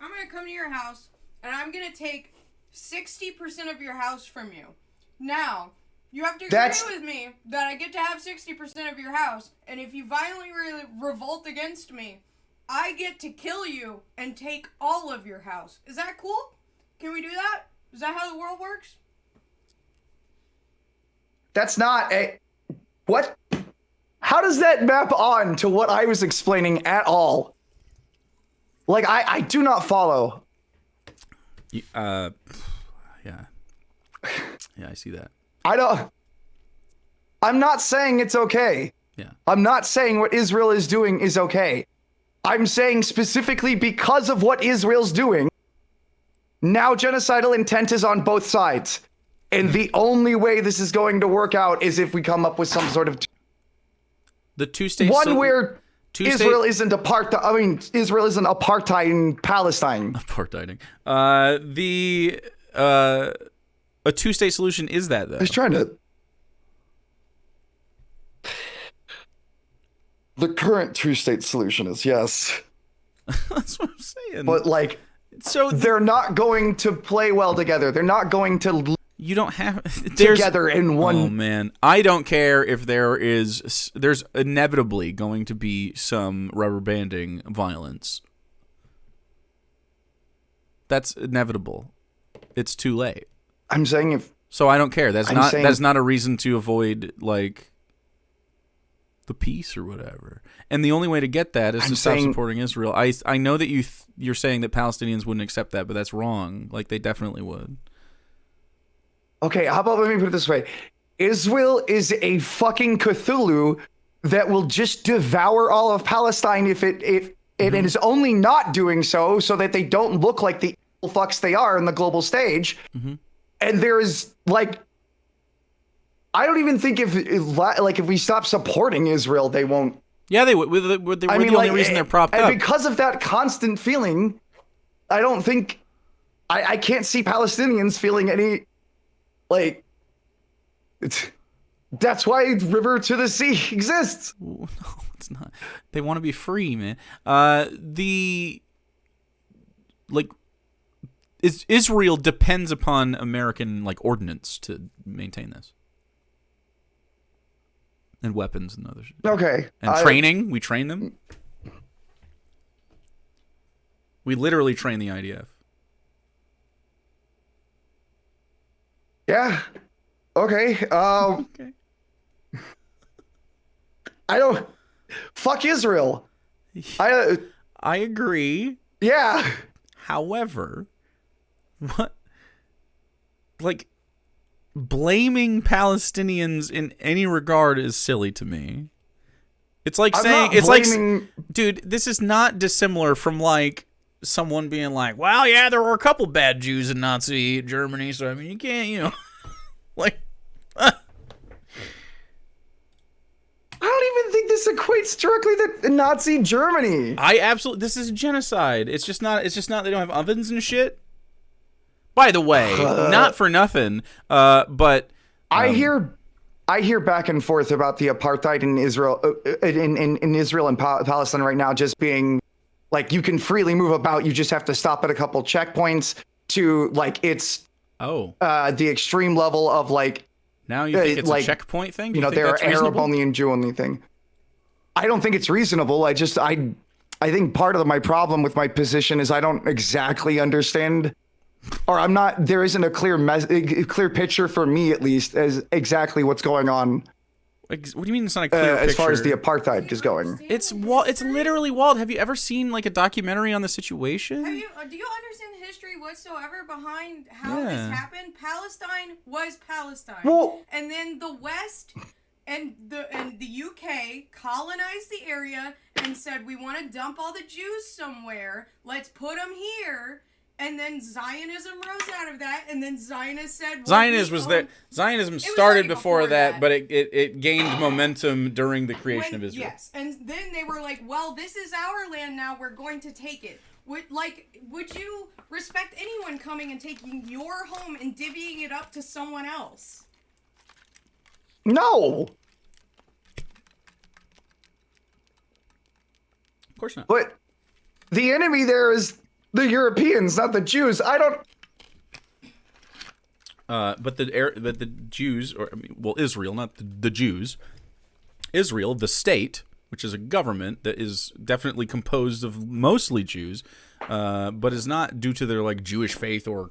I'm going to come to your house, and I'm going to take 60% of your house from you. Now, you have to agree with me that I get to have 60% of your house, and if you violently revolt against me, I get to kill you and take all of your house. Is that cool? Can we do that? Is that how the world works? That's not a... What? How does that map on to what I was explaining at all? Like, I do not follow. Yeah. Yeah, I see that. I'm not saying it's okay. Yeah. I'm not saying what Israel is doing is okay. I'm saying specifically because of what Israel's doing, now genocidal intent is on both sides. And the only way this is going to work out is if we come up with some sort of... The two-state... where Israel isn't apartheid... I mean, Israel isn't apartheiding Palestine. Apartheiding. A two-state solution is that, though. I was trying to... The current two-state solution is yes. That's what I'm saying. But, like... So they're not going to play well together. They're not going to... You don't have... together in one... Oh, man. I don't care if there's inevitably going to be some rubber banding violence. That's inevitable. It's too late. I'm saying if... So I don't care. That's not a reason to avoid, like, the peace or whatever. And the only way to get that is to stop supporting Israel. I know that you're saying that Palestinians wouldn't accept that, but that's wrong. Like, they definitely would. Okay, how about let me put it this way. Israel is a fucking Cthulhu that will just devour all of Palestine if it is only not doing so that they don't look like the evil fucks they are in the global stage. Mm-hmm. And there is, like... I don't even think if we stop supporting Israel, they won't... Yeah, they would. We're the only reason they're propped up. And because of that constant feeling, I don't think... I can't see Palestinians feeling any Like, that's why River to the Sea exists. No, it's not. They want to be free, man. Israel depends upon American ordnance to maintain this, and weapons and others. Okay. And training. We train them. We literally train the IDF. Yeah. Okay. Okay. I don't. Fuck Israel. I agree. Yeah. However, what? Blaming Palestinians in any regard is silly to me. It's like saying dude, this is not dissimilar from someone being like, well, yeah, there were a couple bad Jews in Nazi Germany, so I mean, you can't, I don't even think this equates directly to Nazi Germany. This is genocide. It's just not they don't have ovens and shit. By the way, not for nothing, but I hear back and forth about the apartheid in Israel, in Israel and Palestine right now, just being you can freely move about. You just have to stop at a couple checkpoints to the extreme level of now you think it's a checkpoint thing? They're Arab only and Jew only thing. I don't think it's reasonable. I think part of my problem with my position is I don't exactly understand, or there isn't a clear picture for me, at least, as exactly what's going on. What do you mean it's not a clear picture? As far as the apartheid is going. It's literally wild. Have you ever seen a documentary on the situation? Do you understand the history whatsoever behind how this happened? Palestine was Palestine. Well, and then the West and the UK colonized the area and said, we want to dump all the Jews somewhere. Let's put them here. And then Zionism rose out of that, and then Zionists said... Zionism started before that, but it gained momentum during the creation of Israel. Yes, and then they were like, well, this is our land now, we're going to take it. Would you respect anyone coming and taking your home and divvying it up to someone else? No! Of course not. But the enemy there is... the Europeans, not the Jews. I don't. But the Jews, Israel, not the Jews. Israel, the state, which is a government that is definitely composed of mostly Jews, but is not due to their Jewish faith or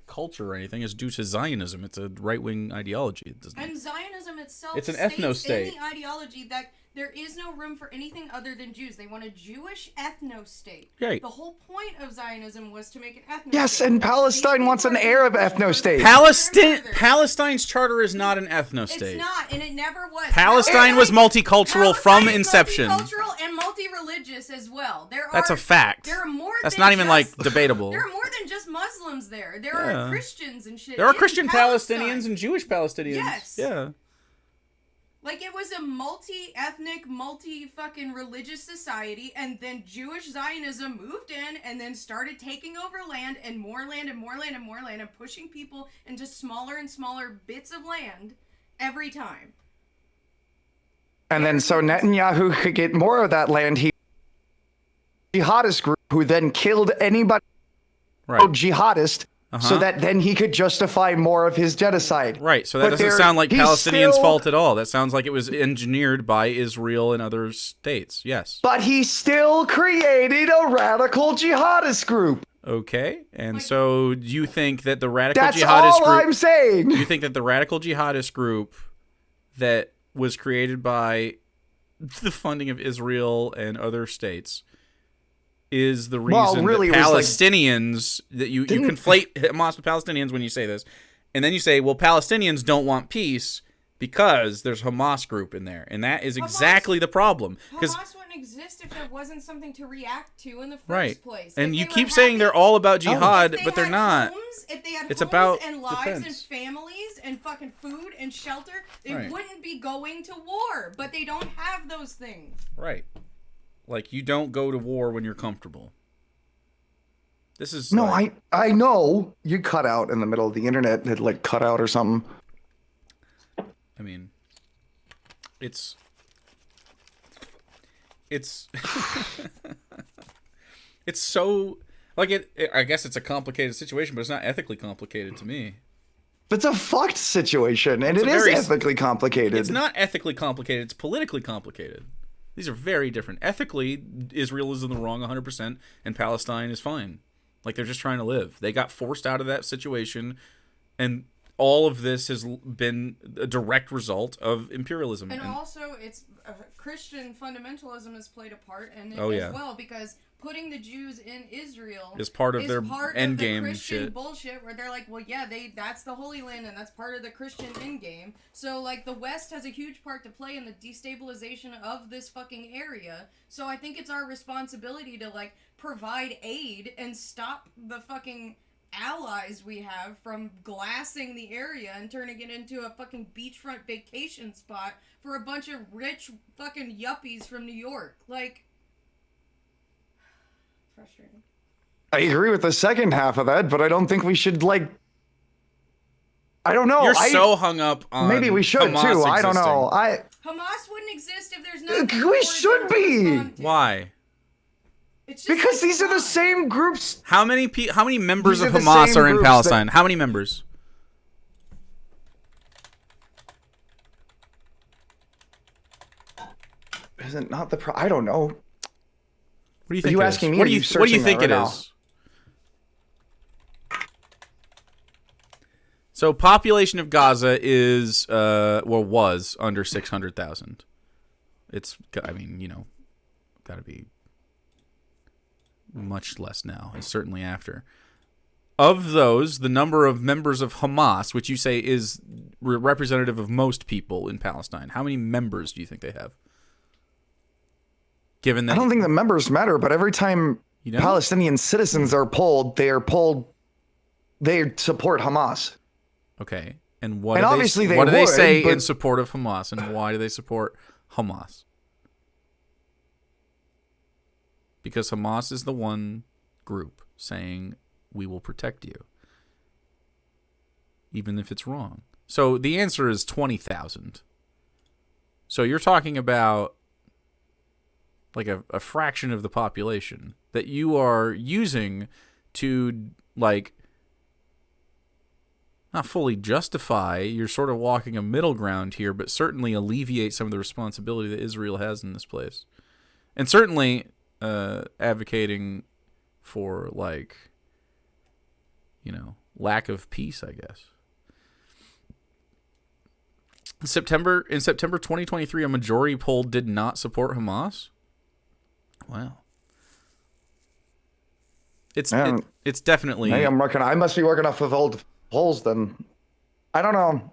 culture or anything. It's due to Zionism. It's a right-wing ideology. And Zionism itself it's an ethno-state. In the ideology that there is no room for anything other than Jews. They want a Jewish ethno-state. Right. The whole point of Zionism was to make an ethno-state. Yes, and Palestine wants an Arab ethno-state. Palestine's charter is not an ethno-state. It's not, and it never was. Palestine was multicultural from inception. Multicultural and multi-religious as well. That's a fact. There are more. That's not even debatable. There are more than just Muslims there. There are Christians and shit. There are Christian Palestinians and Jewish Palestinians. Yes. Yeah. It was a multi-ethnic, multi-fucking religious society, and then Jewish Zionism moved in and then started taking over land and more land and more land and more land and pushing people into smaller and smaller bits of land every time. And then so Netanyahu could get more of that land. He jihadist group who then killed anybody jihadist. So that then he could justify more of his genocide. Right, so that doesn't sound like Palestinians' fault at all. That sounds like it was engineered by Israel and other states, yes. But he still created a radical jihadist group. Okay, and so you think that the radical jihadist group... That's all I'm saying. You think that the radical jihadist group that was created by the funding of Israel and other states... is the reason that Palestinians that you conflate Hamas with Palestinians when you say this, and then you say, well, Palestinians don't want peace because there's Hamas group in there, and that is exactly the problem. Hamas wouldn't exist if there wasn't something to react to in the first place. And you keep saying they're all about jihad, but they're not. If they had it's homes about and lives defense. and families and fucking food and shelter, they wouldn't be going to war. But they don't have those things. Right. You don't go to war when you're comfortable. This is no, I know you cut out in the middle of the internet. It like cut out or something. I mean, it's it's so like I guess it's a complicated situation, but it's not ethically complicated to me. It's a fucked situation, and it is ethically complicated. It's not ethically complicated. It's politically complicated. These are very different. Ethically, Israel is in the wrong 100%, and Palestine is fine. Like, they're just trying to live. They got forced out of that situation, and all of this has been a direct result of imperialism. And also, it's Christian fundamentalism has played a part in it as well, because putting the Jews in Israel is part of their end game Christian shit. bullshit, where they're like, well, yeah, that's the Holy Land, and that's part of the Christian end game. So, like, the West has a huge part to play in the destabilization of this fucking area. So I think it's our responsibility to, like, provide aid and stop the fucking allies we have from glassing the area and turning it into a fucking beachfront vacation spot for a bunch of rich fucking yuppies from New York. Like, frustrating. I agree with the second half of that, but I don't think we should, like, I don't know. You're so hung up on maybe we should Hamas too. existing. I don't know. Hamas wouldn't exist if there's no. We should be. Why? It's just because like these are the same groups. How many members of Hamas are in Palestine? How many members? Is it not the I don't know. What do you think? Are you asking me? What do you think it is? So, population of Gaza is was under 600,000. It's, I mean, got to be much less now. It's certainly after. Of those, the number of members of Hamas, which you say is representative of most people in Palestine, how many members do you think they have? Given that, I don't think the members matter, but every time Palestinian citizens are polled, they support Hamas. Okay, and what do they say in support of Hamas, and why do they support Hamas? Because Hamas is the one group saying, we will protect you, even if it's wrong. So the answer is 20,000. So you're talking about like a fraction of the population that you are using to, like, not fully justify. You're sort of walking a middle ground here, but certainly alleviate some of the responsibility that Israel has in this place. And certainly advocating for, like, lack of peace, I guess. In September 2023, a majority poll did not support Hamas. Wow. It's definitely. Hey, I must be working off of old polls then. I don't know.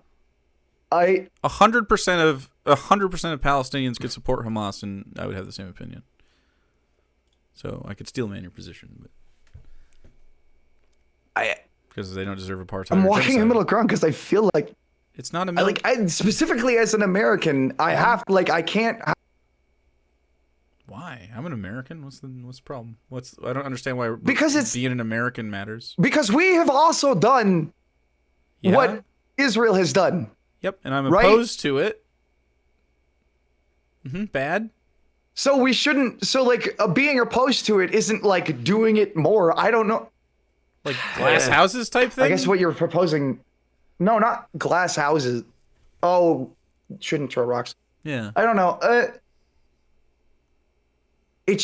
100% of Palestinians could support Hamas, and I would have the same opinion. So I could steel man your position, but because they don't deserve apartheid. I'm walking in middle ground because I feel like it's not a middle. Specifically as an American, I can't. Why? I'm an American. What's the problem? I don't understand why. Because being an American matters. Because we have also done what Israel has done. Yep, and I'm opposed to it. Bad. So we shouldn't. So being opposed to it isn't like doing it more. I don't know. Like glass houses type thing. I guess what you're proposing. No, not glass houses. Oh, shouldn't throw rocks. Yeah. I don't know. Hey,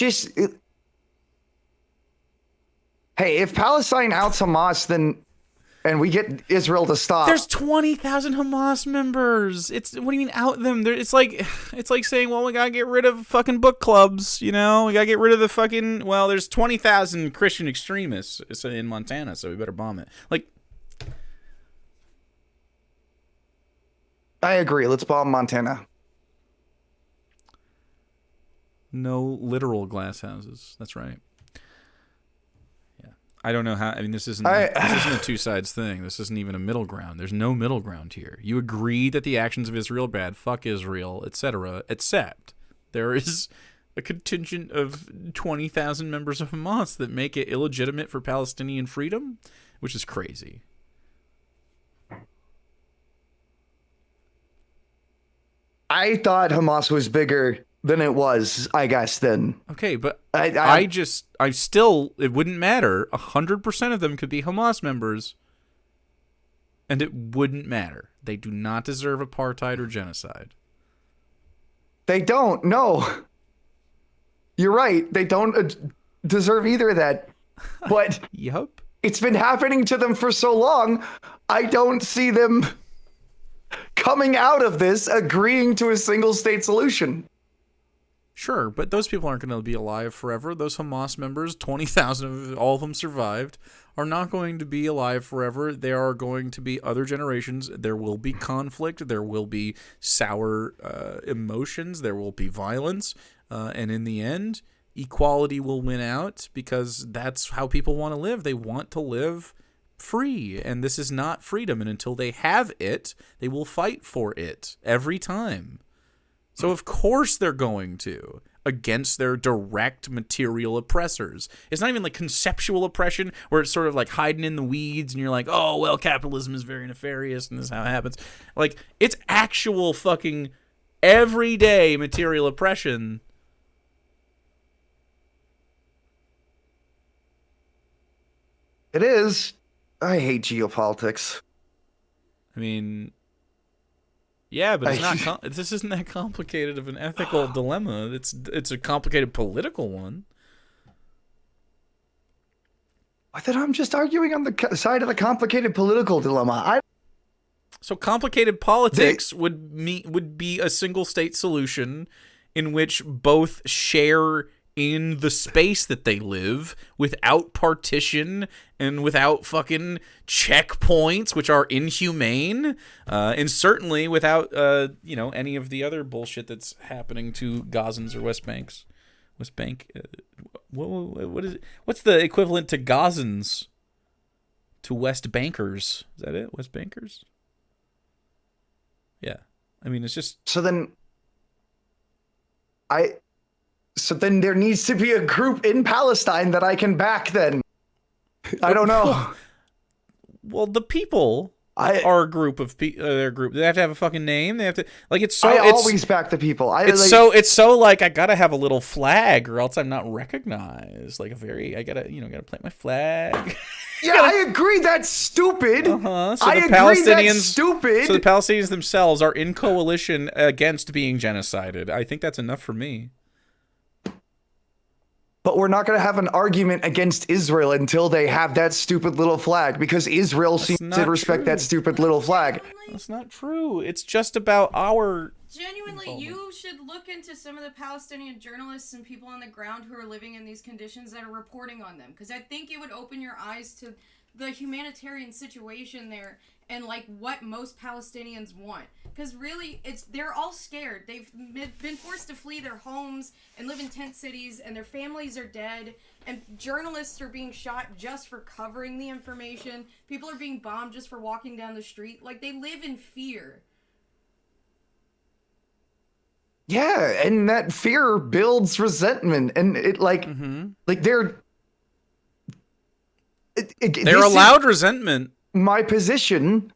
if Palestine outs Hamas, and we get Israel to stop. There's 20,000 Hamas members. What do you mean out them? It's like saying, well, we gotta get rid of fucking book clubs. We gotta get rid of the fucking. Well, there's 20,000 Christian extremists in Montana, so we better bomb it. Like, I agree. Let's bomb Montana. No literal glass houses. That's right. I don't know how. I mean, this isn't a two sides thing. This isn't even a middle ground. There's no middle ground here. You agree that the actions of Israel are bad. Fuck Israel, etc. Except there is a contingent of 20,000 members of Hamas that make it illegitimate for Palestinian freedom, which is crazy. I thought Hamas was bigger than it was, I guess, then. Okay, but I still, it wouldn't matter. 100% of them could be Hamas members, and it wouldn't matter. They do not deserve apartheid or genocide. They don't, no. You're right. They don't deserve either of that. But Yup. It's been happening to them for so long, I don't see them coming out of this agreeing to a single state solution. Sure, but those people aren't going to be alive forever. Those Hamas members, 20,000 of all of them survived, are not going to be alive forever. There are going to be other generations. There will be conflict. There will be sour emotions. There will be violence. And in the end, equality will win out because that's how people want to live. They want to live free, and this is not freedom. And until they have it, they will fight for it every time. So of course they're going to, against their direct material oppressors. It's not even like conceptual oppression where it's sort of like hiding in the weeds and you're like, oh, well, capitalism is very nefarious and this is how it happens. Like, it's actual fucking everyday material oppression. It is. I hate geopolitics. I mean, yeah, but it's not. This isn't that complicated of an ethical dilemma. It's a complicated political one. I thought I'm just arguing on the side of the complicated political dilemma. So complicated politics would be a single state solution in which both share in the space that they live without partition and without fucking checkpoints, which are inhumane, and certainly without any of the other bullshit that's happening to Gazans or West Bank. What is it? What's the equivalent to Gazans to West Bankers? Is that it? West Bankers? Yeah. I mean, it's just... So then there needs to be a group in Palestine that I can back then. I don't know. Well, the people are a group of people. Their group. They have to have a fucking name. They have to It's so. I always back the people. It's so like I gotta have a little flag or else I'm not recognized. Like I gotta plant my flag. Yeah, I agree. That's stupid. So I agree. That's stupid. So the Palestinians themselves are in coalition against being genocided. I think that's enough for me. But we're not going to have an argument against Israel until they have that stupid little flag, because Israel seems to respect that stupid little flag. That's not true. It's just about our... Genuinely, you should look into some of the Palestinian journalists and people on the ground who are living in these conditions that are reporting on them. Because I think it would open your eyes to the humanitarian situation there and like what most Palestinians want. Because really, they're all scared. They've been forced to flee their homes and live in tent cities, and their families are dead, and journalists are being shot just for covering the information. People are being bombed just for walking down the street. Like, they live in fear. Yeah, and that fear builds resentment, and it like they're allowed resentment. My position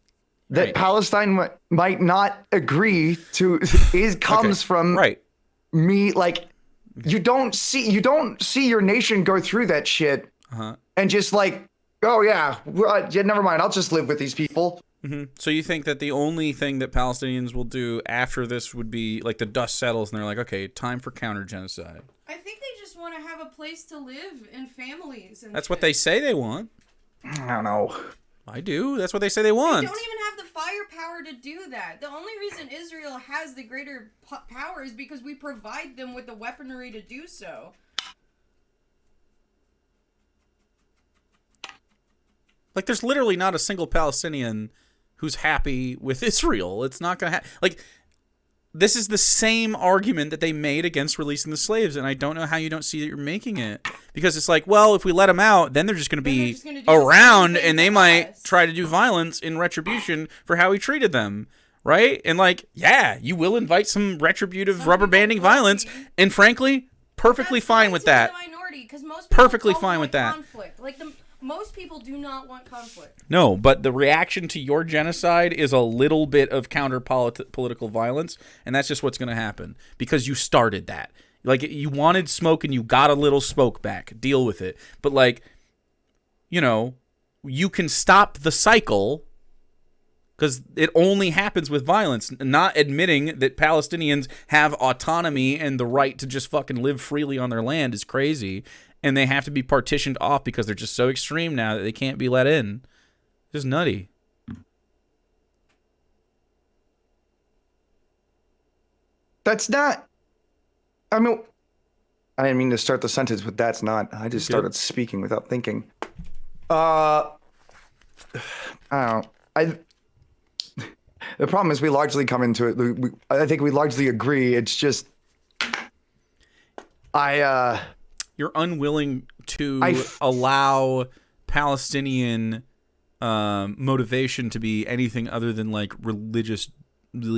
that Palestine might not agree to comes from me. Like, you don't see your nation go through that shit and just like, oh yeah, never mind, I'll just live with these people. So you think that the only thing that Palestinians will do after this would be like the dust settles and they're like, okay, time for counter-genocide? I think they just want to have a place to live and families. And that's what they say they want. I don't know. I do. That's what they say they want. They don't even have the firepower to do that. The only reason Israel has the greater power is because we provide them with the weaponry to do so. Like, there's literally not a single Palestinian who's happy with Israel. It's not going to happen. Like, this is the same argument that they made against releasing the slaves, and I don't know how you don't see that you're making it. Because it's like, well, if we let them out, then they're just going to be around, and they might try to do violence in retribution for how he treated them, right? And like, yeah, you will invite some retributive rubber banding violence, and frankly, Perfectly fine with that. Minority, 'cause most Perfectly don't fine want with that. conflict. Like, most people don't want conflict. Like, most people do not want conflict. No, but the reaction to your genocide is a little bit of political violence, and that's just what's going to happen because you started that. Like, you wanted smoke and you got a little smoke back. Deal with it. But, like, you know, you can stop the cycle because it only happens with violence. Not admitting that Palestinians have autonomy and the right to just fucking live freely on their land is crazy. And they have to be partitioned off because they're just so extreme now that they can't be let in. Just nutty. That's not... I mean, I didn't mean to start the sentence with "that's not." I just started speaking without thinking. I don't know. The problem is we largely come into it. I think we largely agree. It's just... You're unwilling to allow Palestinian motivation to be anything other than like religiously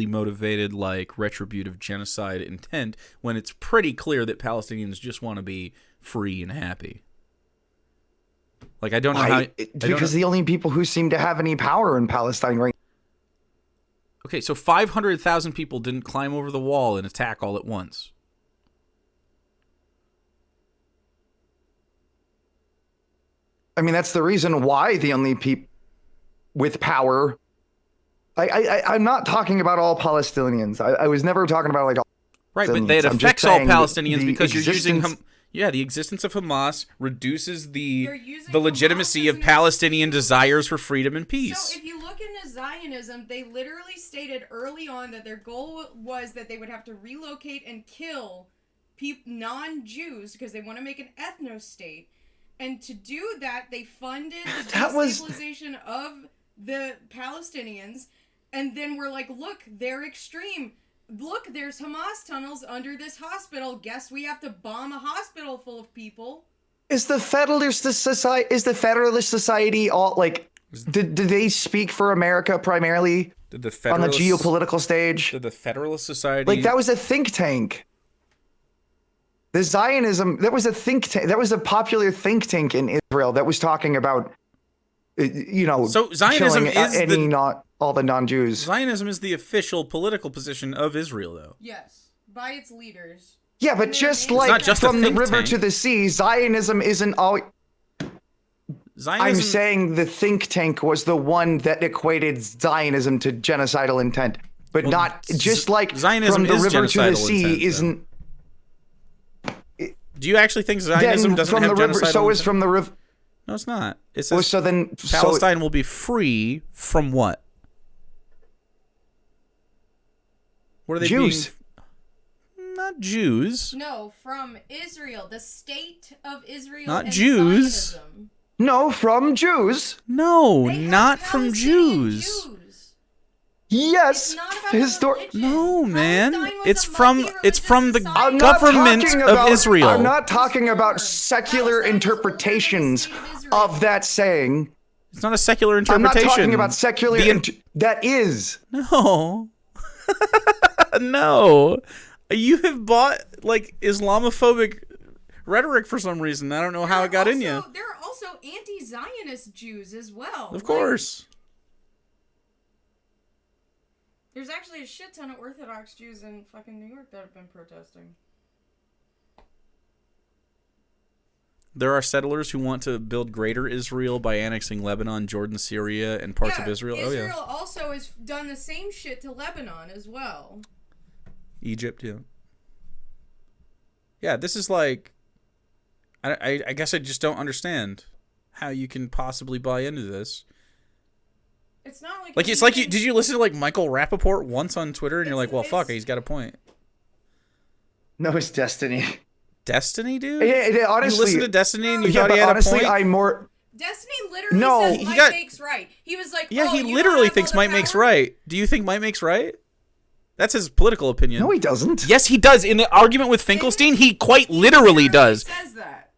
motivated, like retributive genocide intent, when it's pretty clear that Palestinians just want to be free and happy. Like, I don't know how... Because the only people who seem to have any power in Palestine right now. Okay, so 500,000 people didn't climb over the wall and attack all at once. I mean, that's the reason why the only people with power... I'm not talking about all Palestinians. I was never talking about, like, all right, but it affects all Palestinians because you're using... the existence of Hamas reduces the legitimacy of Palestinian desires for freedom and peace. So if you look into Zionism, they literally stated early on that their goal was that they would have to relocate and kill non-Jews because they want to make an ethno-state. And to do that, they funded the destabilization of the Palestinians. And then we're like, look, they're extreme. Look, there's Hamas tunnels under this hospital. Guess we have to bomb a hospital full of people. Is the Federalist Society all like? Did they speak for America primarily on the geopolitical stage? Did the Federalist Society, like, that was a think tank? The Zionism, that was a think tank. That was a popular think tank in Israel that was talking about, so Zionism is not all the non-Jews. Zionism is the official political position of Israel, though. Yes, by its leaders. Yeah, but just like from the river to the sea, Zionism isn't all... I'm saying the think tank was the one that equated Zionism to genocidal intent, but not just like Zionism from the river to the sea intent, isn't... Do you actually think Zionism doesn't from have the river, genocidal so intent? is from the river. No, it's not. It says so Palestine will be free from what? What are they Jews. Not Jews. No, from Israel, the state of Israel. Not and Jews. Zionism. No, from Jews. No, not from Jews. Yes, No, man. It's from the I'm government of Israel. I'm not talking about secular interpretations of that saying. It's not a secular interpretation. I'm not talking about secular. That is. No. No. You have bought like Islamophobic rhetoric for some reason. I don't know how it got in you. There are also anti-Zionist Jews as well. Of course. There's actually a shit ton of Orthodox Jews in fucking New York that have been protesting. There are settlers who want to build greater Israel by annexing Lebanon, Jordan, Syria, and parts of Israel. Israel also has done the same shit to Lebanon as well. Egypt, yeah. Yeah, this is like... I guess I just don't understand how you can possibly buy into this. It's not like... Like, it's like did you listen to, like, Michael Rappaport once on Twitter, and you're like, well, fuck, he's got a point. No, it's Destiny. Destiny, dude? Yeah, honestly... You listened to Destiny and you thought he had honestly, a point? I'm more... Destiny literally says Mike makes right. He was like, yeah, he literally thinks Mike makes right. Do you think Mike makes right? That's his political opinion. No, he doesn't. Yes, he does. In the argument with Finkelstein, he quite literally does. He says that.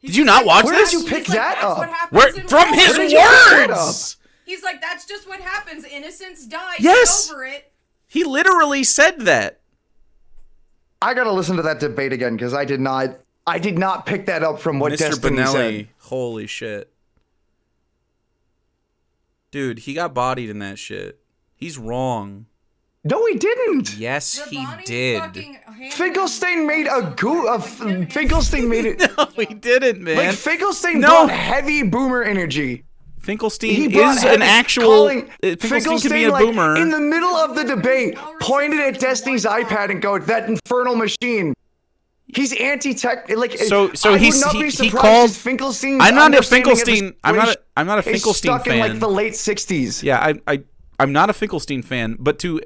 Did you not watch this? Where did you pick that up? From his words! He's like, that's just what happens. Innocents die. Yes! Get over it. He literally said that. I gotta listen to that debate again because I did not pick that up from what Mr. Destiny Benelli, said. holy shit. Dude, he got bodied in that shit. He's wrong. No, he didn't. Yes, he Rabani did. Finkelstein made Finkelstein made it. No, he didn't, man. Like Finkelstein brought heavy boomer energy. Finkelstein is an actual. Finkelstein can be a boomer. In the middle of the debate, pointed at Destiny's iPad and go, "That infernal machine." He's anti-tech. Like so he called Finkelstein. I'm not a Finkelstein. I'm not a Finkelstein stuck fan. in like the late '60s. Yeah, I'm not a Finkelstein fan, but to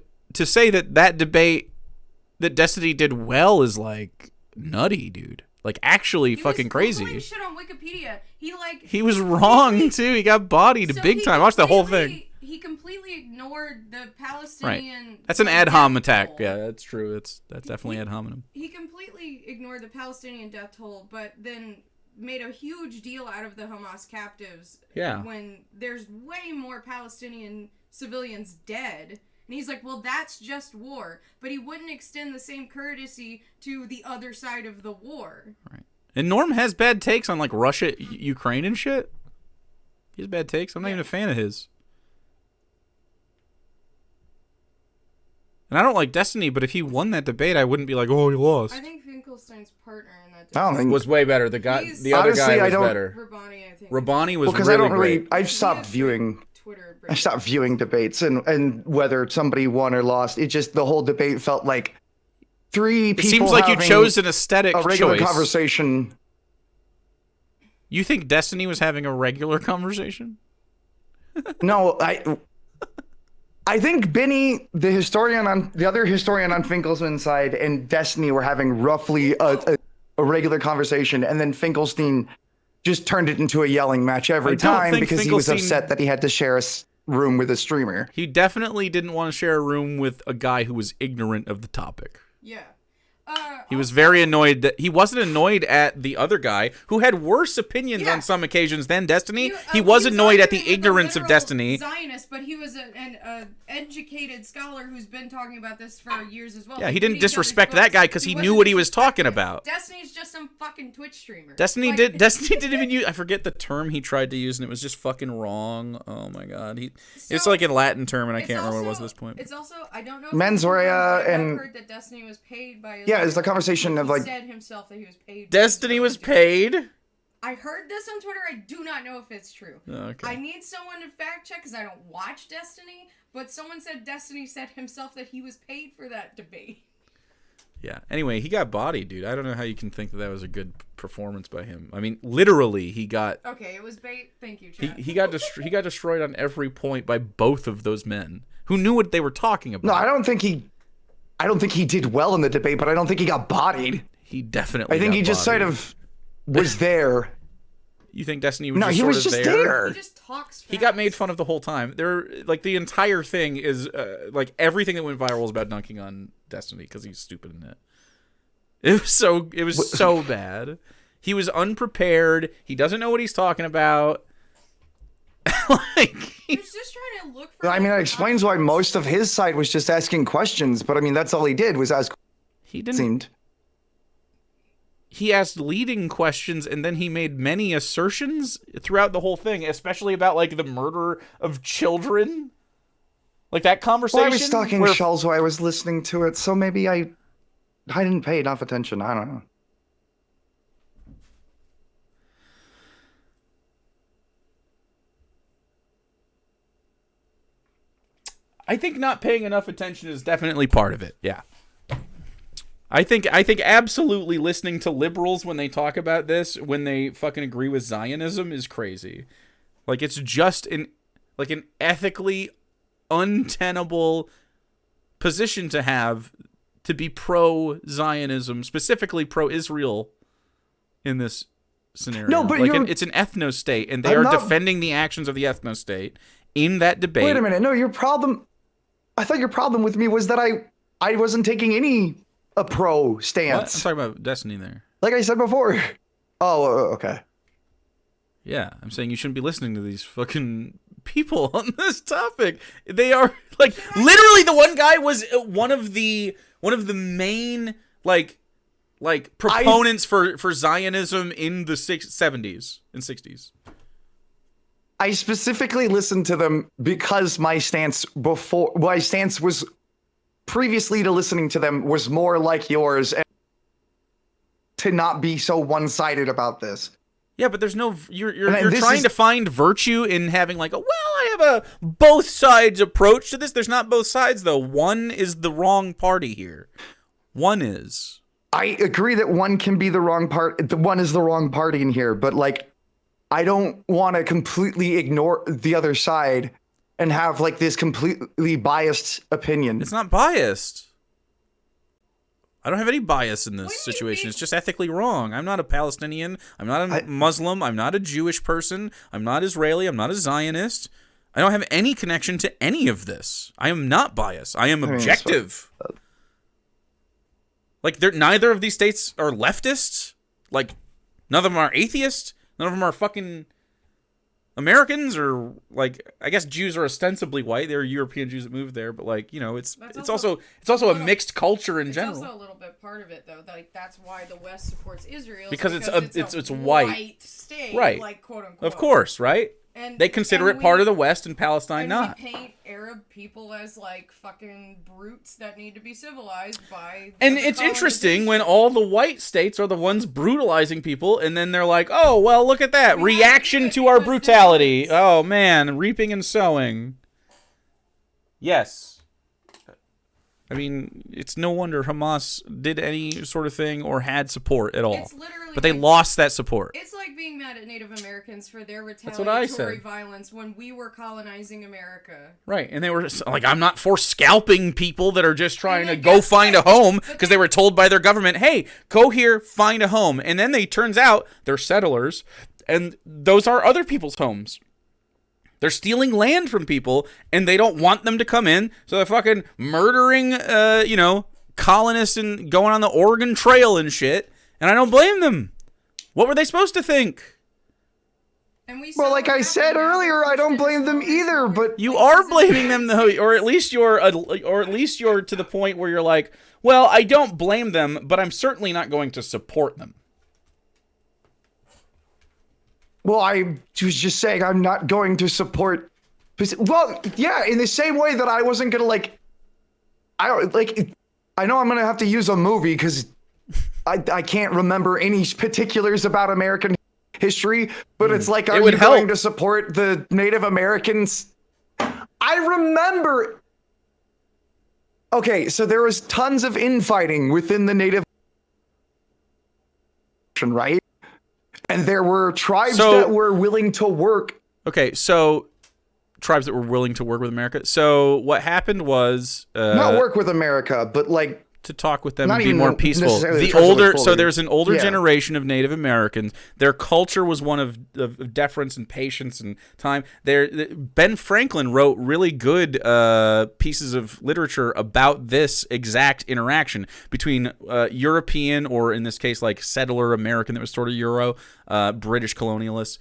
say that debate that Destiny did well is like nutty, dude. Like actually fucking crazy. Shit on Wikipedia. He was wrong too. He got bodied big time. Watch the whole thing. He completely ignored the Palestinian. Right. That's an ad hom attack. Yeah, that's true. That's definitely ad hominem. He completely ignored the Palestinian death toll, but then made a huge deal out of the Hamas captives. Yeah. When there's way more Palestinian civilians dead. And he's like, well, that's just war. But he wouldn't extend the same courtesy to the other side of the war. Right. And Norm has bad takes on, like, Russia, Ukraine and shit. He has bad takes. I'm not even a fan of his. And I don't like Destiny, but if he won that debate, I wouldn't be like, oh, he lost. I think Finkelstein's partner in that debate was way better. The other guy was better. Rabani, I think. Rabani was because really I don't really. great. I've stopped viewing. I stopped viewing debates and whether somebody won or lost. It just the whole debate felt like three people. It seems like you chose an aesthetic a regular choice. Conversation. You think Destiny was having a regular conversation? No, I think Benny, the other historian on Finkelstein's side, and Destiny were having roughly a regular conversation, and then Finkelstein just turned it into a yelling match every time because he was upset that he had to share a room with a streamer. He definitely didn't want to share a room with a guy who was ignorant of the topic. Yeah. He was very annoyed that he wasn't annoyed at the other guy who had worse opinions on some occasions than Destiny. He was annoyed at the ignorance of Destiny. Zionist, but he was an educated scholar who's been talking about this for years as well. Yeah, he didn't disrespect that guy because he knew what he was talking about. Destiny's just some fucking Twitch streamer. Destiny didn't even use. I forget the term he tried to use, and it was just fucking wrong. Oh my god, it's like a Latin term, and I can't remember what it was at this point. It's also I don't know. Mens rea and heard that Destiny was paid by. It's the conversation of like. He said himself that he was paid. Destiny was paid. I heard this on Twitter. I do not know if it's true. Okay. I need someone to fact check because I don't watch Destiny. But someone said Destiny said himself that he was paid for that debate. Yeah. Anyway, he got bodied, dude. I don't know how you can think that was a good performance by him. I mean, literally, he got. Okay, it was bait. Thank you, Chad. He got destroyed on every point by both of those men who knew what they were talking about. No, I don't think he did well in the debate, but I don't think he got bodied. He definitely. I think he just sort of was there. You think Destiny was? No, he was just there. He just talks fast. He got made fun of the whole time. The entire thing is like everything that went viral is about dunking on Destiny because he's stupid in it. It was so bad. He was unprepared. He doesn't know what he's talking about. He's just trying to look for. I mean, that explains why most of his side was just asking questions. But I mean, that's all he did was ask. He didn't. He asked leading questions, and then he made many assertions throughout the whole thing, especially about like the murder of children. Like that conversation. Well, I was stalking Shells while I was listening to it, so maybe I didn't pay enough attention. I don't know. I think not paying enough attention is definitely part of it. Yeah. I think absolutely listening to liberals when they talk about this, when they fucking agree with Zionism, is crazy. Like it's just an ethically untenable position to have, to be pro-Zionism, specifically pro-Israel in this scenario. No, but it's an ethno-state, and they are defending the actions of the ethno-state in that debate. Wait a minute. No, your problem. I thought your problem with me was that I wasn't taking a pro stance. What? I'm talking about Destiny there. Like I said before. Oh, okay. Yeah, I'm saying you shouldn't be listening to these fucking people on this topic. They are like literally the one guy was one of the main like proponents for Zionism in the 70s and 60s. I specifically listened to them because my stance was previously to listening to them was more like yours, and to not be so one-sided about this. Yeah, but there's no you're trying to find virtue in having like I have a both sides approach to this. There's not both sides though. One is the wrong party here. One is. I agree that one can be the wrong part. One is the wrong party in here, but like, I don't want to completely ignore the other side and have like this completely biased opinion. It's not biased. I don't have any bias in this situation. It's just ethically wrong. I'm not a Palestinian. I'm not a Muslim. I'm not a Jewish person. I'm not Israeli. I'm not a Zionist. I don't have any connection to any of this. I am not biased. I am objective. Like, neither of these states are leftists. Like, none of them are atheists. None of them are fucking Americans, or like, I guess Jews are ostensibly white. There are European Jews that moved there, but like, you know, it's also a mixed culture in general. It's also a little bit part of it though. Like, that's why the West supports Israel because it's white state, right? Like, quote unquote. Of course, right? And they consider it part of the West and Palestine not. We paint Arab people as like fucking brutes that need to be civilized by. And it's interesting when all the white states are the ones brutalizing people, and then they're like, "Oh, well, look at that reaction to our brutality." Oh man, reaping and sowing. Yes. I mean, it's no wonder Hamas did any sort of thing or had support at all. But they lost that support. It's like being mad at Native Americans for their retaliatory violence when we were colonizing America. Right, and they were like, I'm not for scalping people that are just trying to go find a home because they were told by their government, hey, go here, find a home. And then turns out they're settlers, and those are other people's homes. They're stealing land from people, and they don't want them to come in, so they're fucking murdering, colonists and going on the Oregon Trail and shit, and I don't blame them. What were they supposed to think? Well, like I said earlier, I don't blame them either, but... You are blaming them, though, or at least you're to the point where you're like, well, I don't blame them, but I'm certainly not going to support them. Well, I was just saying I'm not going to support... Well, yeah, in the same way that I wasn't going to, I know I'm going to have to use a movie because I can't remember any particulars about American history, but it's like, are you going to support the Native Americans? I remember... Okay, so there was tons of infighting within the Native... right? And there were tribes that were willing to work. Okay, so tribes that were willing to work with America. So what happened was not work with America, but like to talk with them and be more peaceful. There's an older generation of Native Americans. Their culture was one of deference and patience and time. Ben Franklin wrote really good pieces of literature about this exact interaction between European, or in this case, like settler American that was sort of Euro, British colonialists.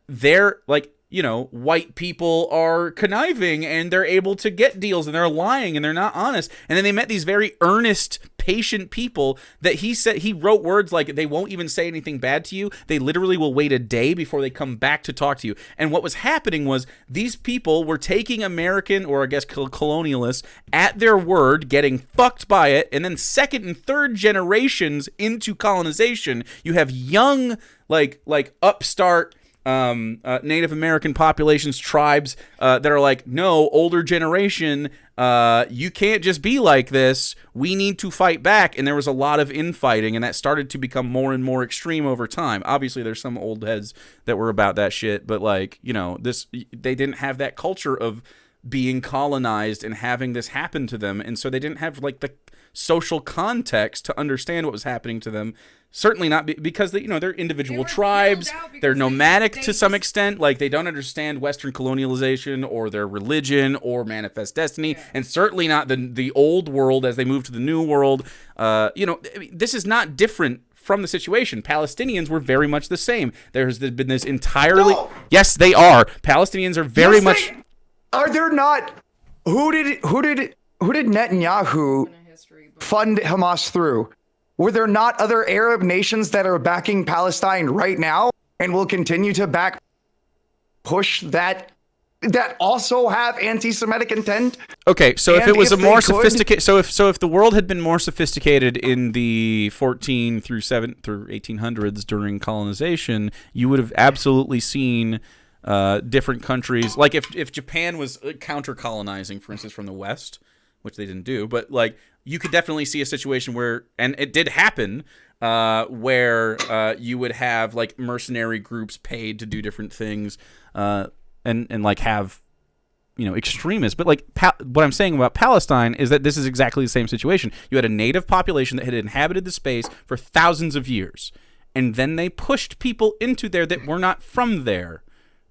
They're like, white people are conniving and they're able to get deals and they're lying and they're not honest. And then they met these very earnest, patient people that he wrote words like, they won't even say anything bad to you. They literally will wait a day before they come back to talk to you. And what was happening was these people were taking American, or I guess colonialists, at their word, getting fucked by it. And then second and third generations into colonization, you have young, like upstart, Native American populations, tribes that are like, no, older generation, you can't just be like this. We need to fight back. And there was a lot of infighting, and that started to become more and more extreme over time. Obviously, there's some old heads that were about that shit, but they didn't have that culture of being colonized and having this happen to them, and so they didn't have like the social context to understand what was happening to them. Certainly not because they're individual tribes. They're nomadic to some extent. Like, they don't understand Western colonialization or their religion or manifest destiny, and certainly not the old world as they move to the new world. This is not different from the situation. Palestinians were very much the same. There's been this entirely... No. Yes, they are. Palestinians are very much... Are there not... Who did Netanyahu fund Hamas through? Were there not other Arab nations that are backing Palestine right now and will continue to push that also have anti-Semitic intent? Okay, so if it was a more sophisticated, so if the world had been more sophisticated in the 14 through 1800s during colonization, you would have absolutely seen different countries, like if Japan was counter-colonizing, for instance, from the West, which they didn't do, but like you could definitely see a situation where, and it did happen, where you would have like mercenary groups paid to do different things, and like have, you know, extremists. But like what I'm saying about Palestine is that this is exactly the same situation. You had a native population that had inhabited the space for thousands of years, and then they pushed people into there that were not from there,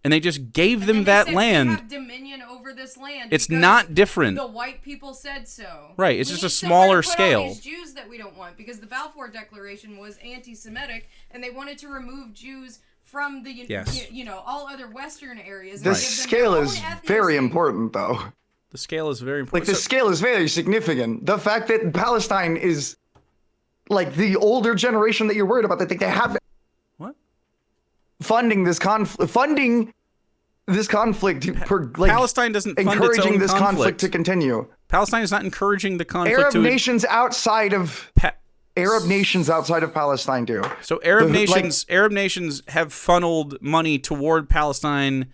and they just gave them that land. We have dominion over this land. It's not different. The white people said so. Right. It's just a smaller scale. All these Jews that we don't want, because the Balfour Declaration was anti-Semitic, and they wanted to remove Jews from the you know, all other Western areas. The scale is very important, though. The scale is very important. Like, the scale is very significant. The fact that Palestine is like the older generation that you're worried about, that they have what funding this conflict, like, Palestine doesn't fund encouraging its own this conflict to continue. Palestine is not encouraging the conflict. Arab nations outside of Palestine do. So Arab nations have funneled money toward Palestine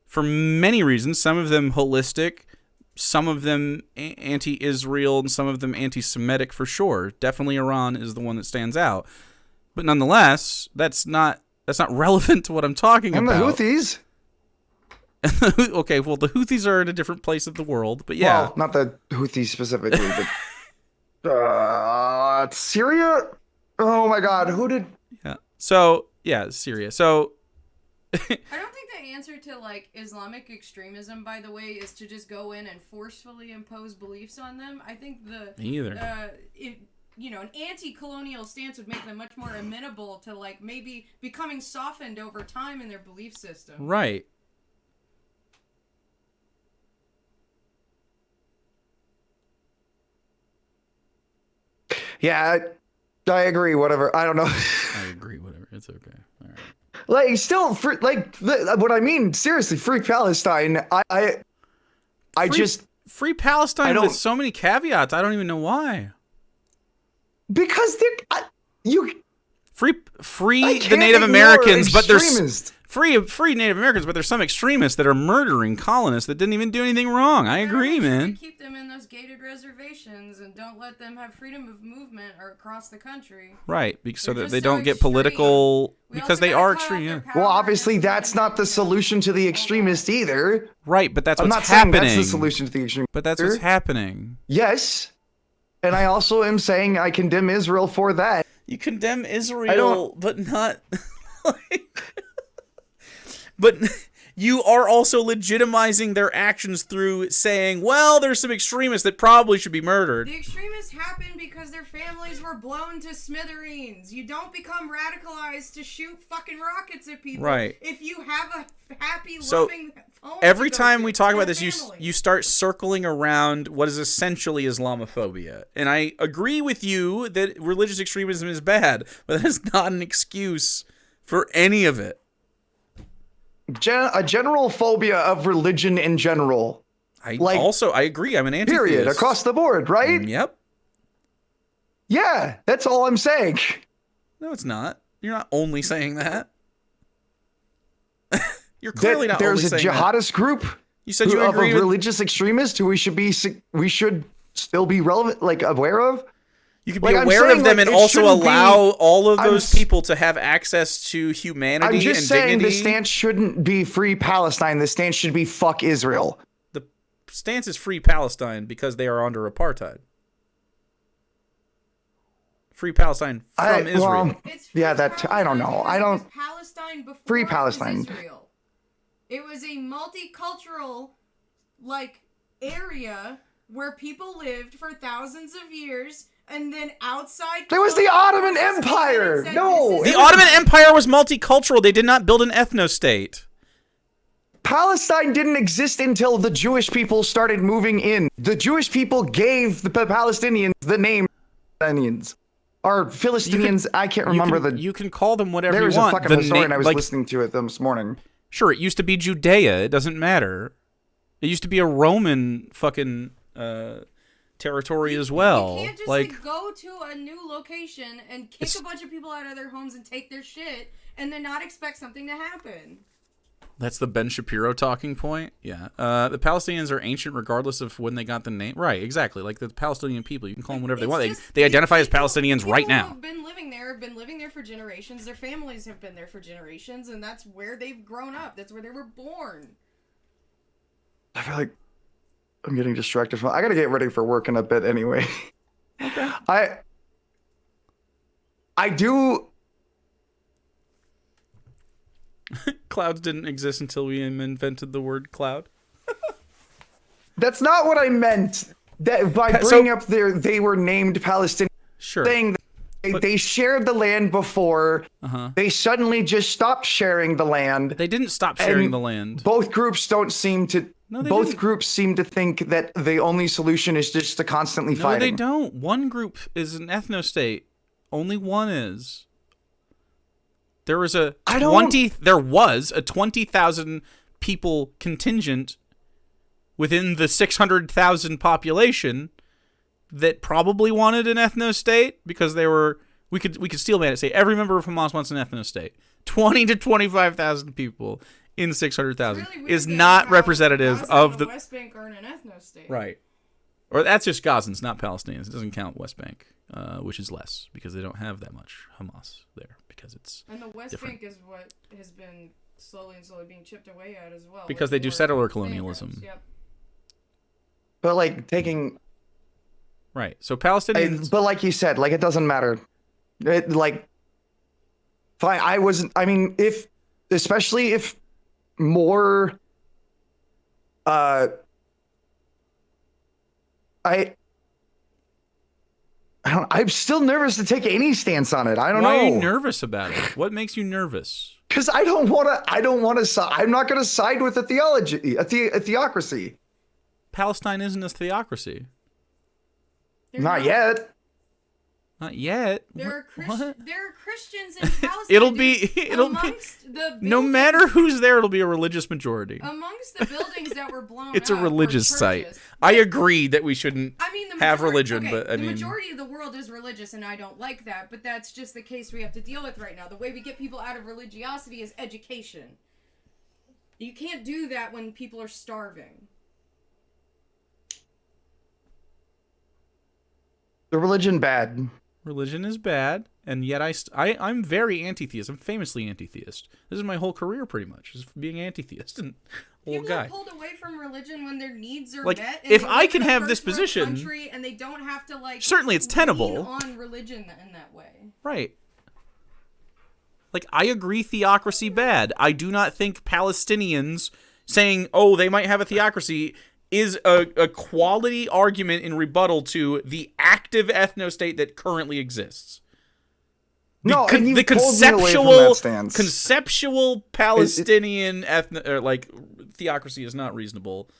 for many reasons. Some of them holistic, some of them anti-Israel, and some of them anti-Semitic for sure. Definitely Iran is the one that stands out. But nonetheless, that's not relevant to what I'm talking about. And the Houthis. Okay, well, the Houthis are in a different place of the world, but yeah. Well, not the Houthis specifically, but Syria? Oh my God, who did? Yeah. So, yeah, Syria. So I don't think the answer to like Islamic extremism, by the way, is to just go in and forcefully impose beliefs on them. I think you know, an anti-colonial stance would make them much more amenable to like maybe becoming softened over time in their belief system. Right. Yeah, I agree. Whatever. I don't know. I agree. Whatever. It's okay. All right. Like, still, what I mean, seriously, free Palestine. Free Palestine with so many caveats. I don't even know why. Because free the Native Americans, but there's free Native Americans, but there's some extremists that are murdering colonists that didn't even do anything wrong. I agree, man. Keep them in those gated reservations and don't let them have freedom of movement or across the country. Right, so that they don't get political, because they are extreme. Yeah. Well, obviously that's not the solution to the extremist either. Right, but that's what's happening. I'm not saying that's the solution to the extremist. But that's what's happening. Yes, and I also am saying I condemn Israel for that. You condemn Israel, but not but you are also legitimizing their actions through saying, well, there's some extremists that probably should be murdered. The extremists happen because their families were blown to smithereens. You don't become radicalized to shoot fucking rockets at people. Right. If you have a happy, loving home. Every time we talk about this, you start circling around what is essentially Islamophobia. And I agree with you that religious extremism is bad, but that is not an excuse for any of it. A general phobia of religion in general. I agree. I'm an anti-theist. Period. Across the board, right? Yep. Yeah, that's all I'm saying. No, it's not. You're not only saying that. You're clearly not only saying that. There's a jihadist group. You said you agree with religious extremists who we should still be aware of. You could be aware of them and also allow all of those people to have access to humanity and dignity. I'm just saying the stance shouldn't be free Palestine. The stance should be fuck Israel. The stance is free Palestine because they are under apartheid. Free Palestine from Israel. I don't know. I don't. Palestine before free Palestine. Israel. It was a multicultural, area where people lived for thousands of years. And then outside... There was the Ottoman Empire! No! The Ottoman Empire was multicultural. They did not build an ethno-state. Palestine didn't exist until the Jewish people started moving in. The Jewish people gave the Palestinians the name Palestinians. Or Philistines, I can't remember You can call them whatever There you want. was a fucking historian I was listening to it this morning. Sure, it used to be Judea. It doesn't matter. It used to be a Roman fucking territory as well. You can't just go to a new location and kick a bunch of people out of their homes and take their shit and then not expect something to happen. That's the Ben Shapiro talking point. Yeah. The Palestinians are ancient regardless of when they got the name. Right, exactly. Like the Palestinian people. You can call them whatever they want. They identify as Palestinians right now. People who have been living there for generations. Their families have been there for generations, and that's where they've grown up. That's where they were born. I feel like I'm getting distracted. I got to get ready for work in a bit anyway. Okay. I do... Clouds didn't exist until we invented the word cloud. That's not what I meant. That by bringing up they were named Palestinian. Sure. Saying they shared the land before. They suddenly just stopped sharing the land. They didn't stop sharing the land. Both groups don't seem to. No, they both didn't. groups seem to think that the only solution is just to constantly No, fighting. they don't. One group is an ethnostate. Only one is. There was a 20,000 people contingent within the 600,000 population that probably wanted an ethnostate because they were we could steelman it, say every member of Hamas wants an ethnostate. 20 to 25,000 people in 600,000 really is not representative of the West Bank aren't an ethnostate. Right. Or that's just Gazans, not Palestinians. It doesn't count West Bank, which is less because they don't have that much Hamas there. Because it's and the West different. Bank is what has been slowly being chipped away at as well. Because they do settler colonialism. Yep. But like taking. Right. So Palestinians. But like you said, like it doesn't matter. It like. Fine. I mean, especially if more. I'm still nervous to take any stance on it. I don't know. Why are you nervous about it? What makes you nervous? Because I don't want to. I'm not going to side with a theocracy. Palestine isn't a theocracy. Not yet. Not yet. There are What? Christians in Palestine. It'll be no matter who's there, it'll be a religious majority. Amongst the buildings that were blown It's up a religious were site. churches. I agree that we shouldn't have religion, okay, but I the mean, majority of the world is religious, and I don't like that. But that's just the case we have to deal with right now. The way we get people out of religiosity is education. You can't do that when people are starving. The religion bad. religion is bad, and yet I'm very anti-theist. I'm famously anti-theist. This is my whole career, pretty much, is being anti-theist and old People guy. are pulled away from religion when their needs are Like, met. if I can have this world position, country and they don't have to certainly it's tenable. lean on religion in that way. Right. Like, I agree theocracy bad. I do not think Palestinians saying, oh, they might have a theocracy is a quality argument in rebuttal to the active ethno-state that currently exists. No, and the conceptual Palestinian theocracy is not reasonable.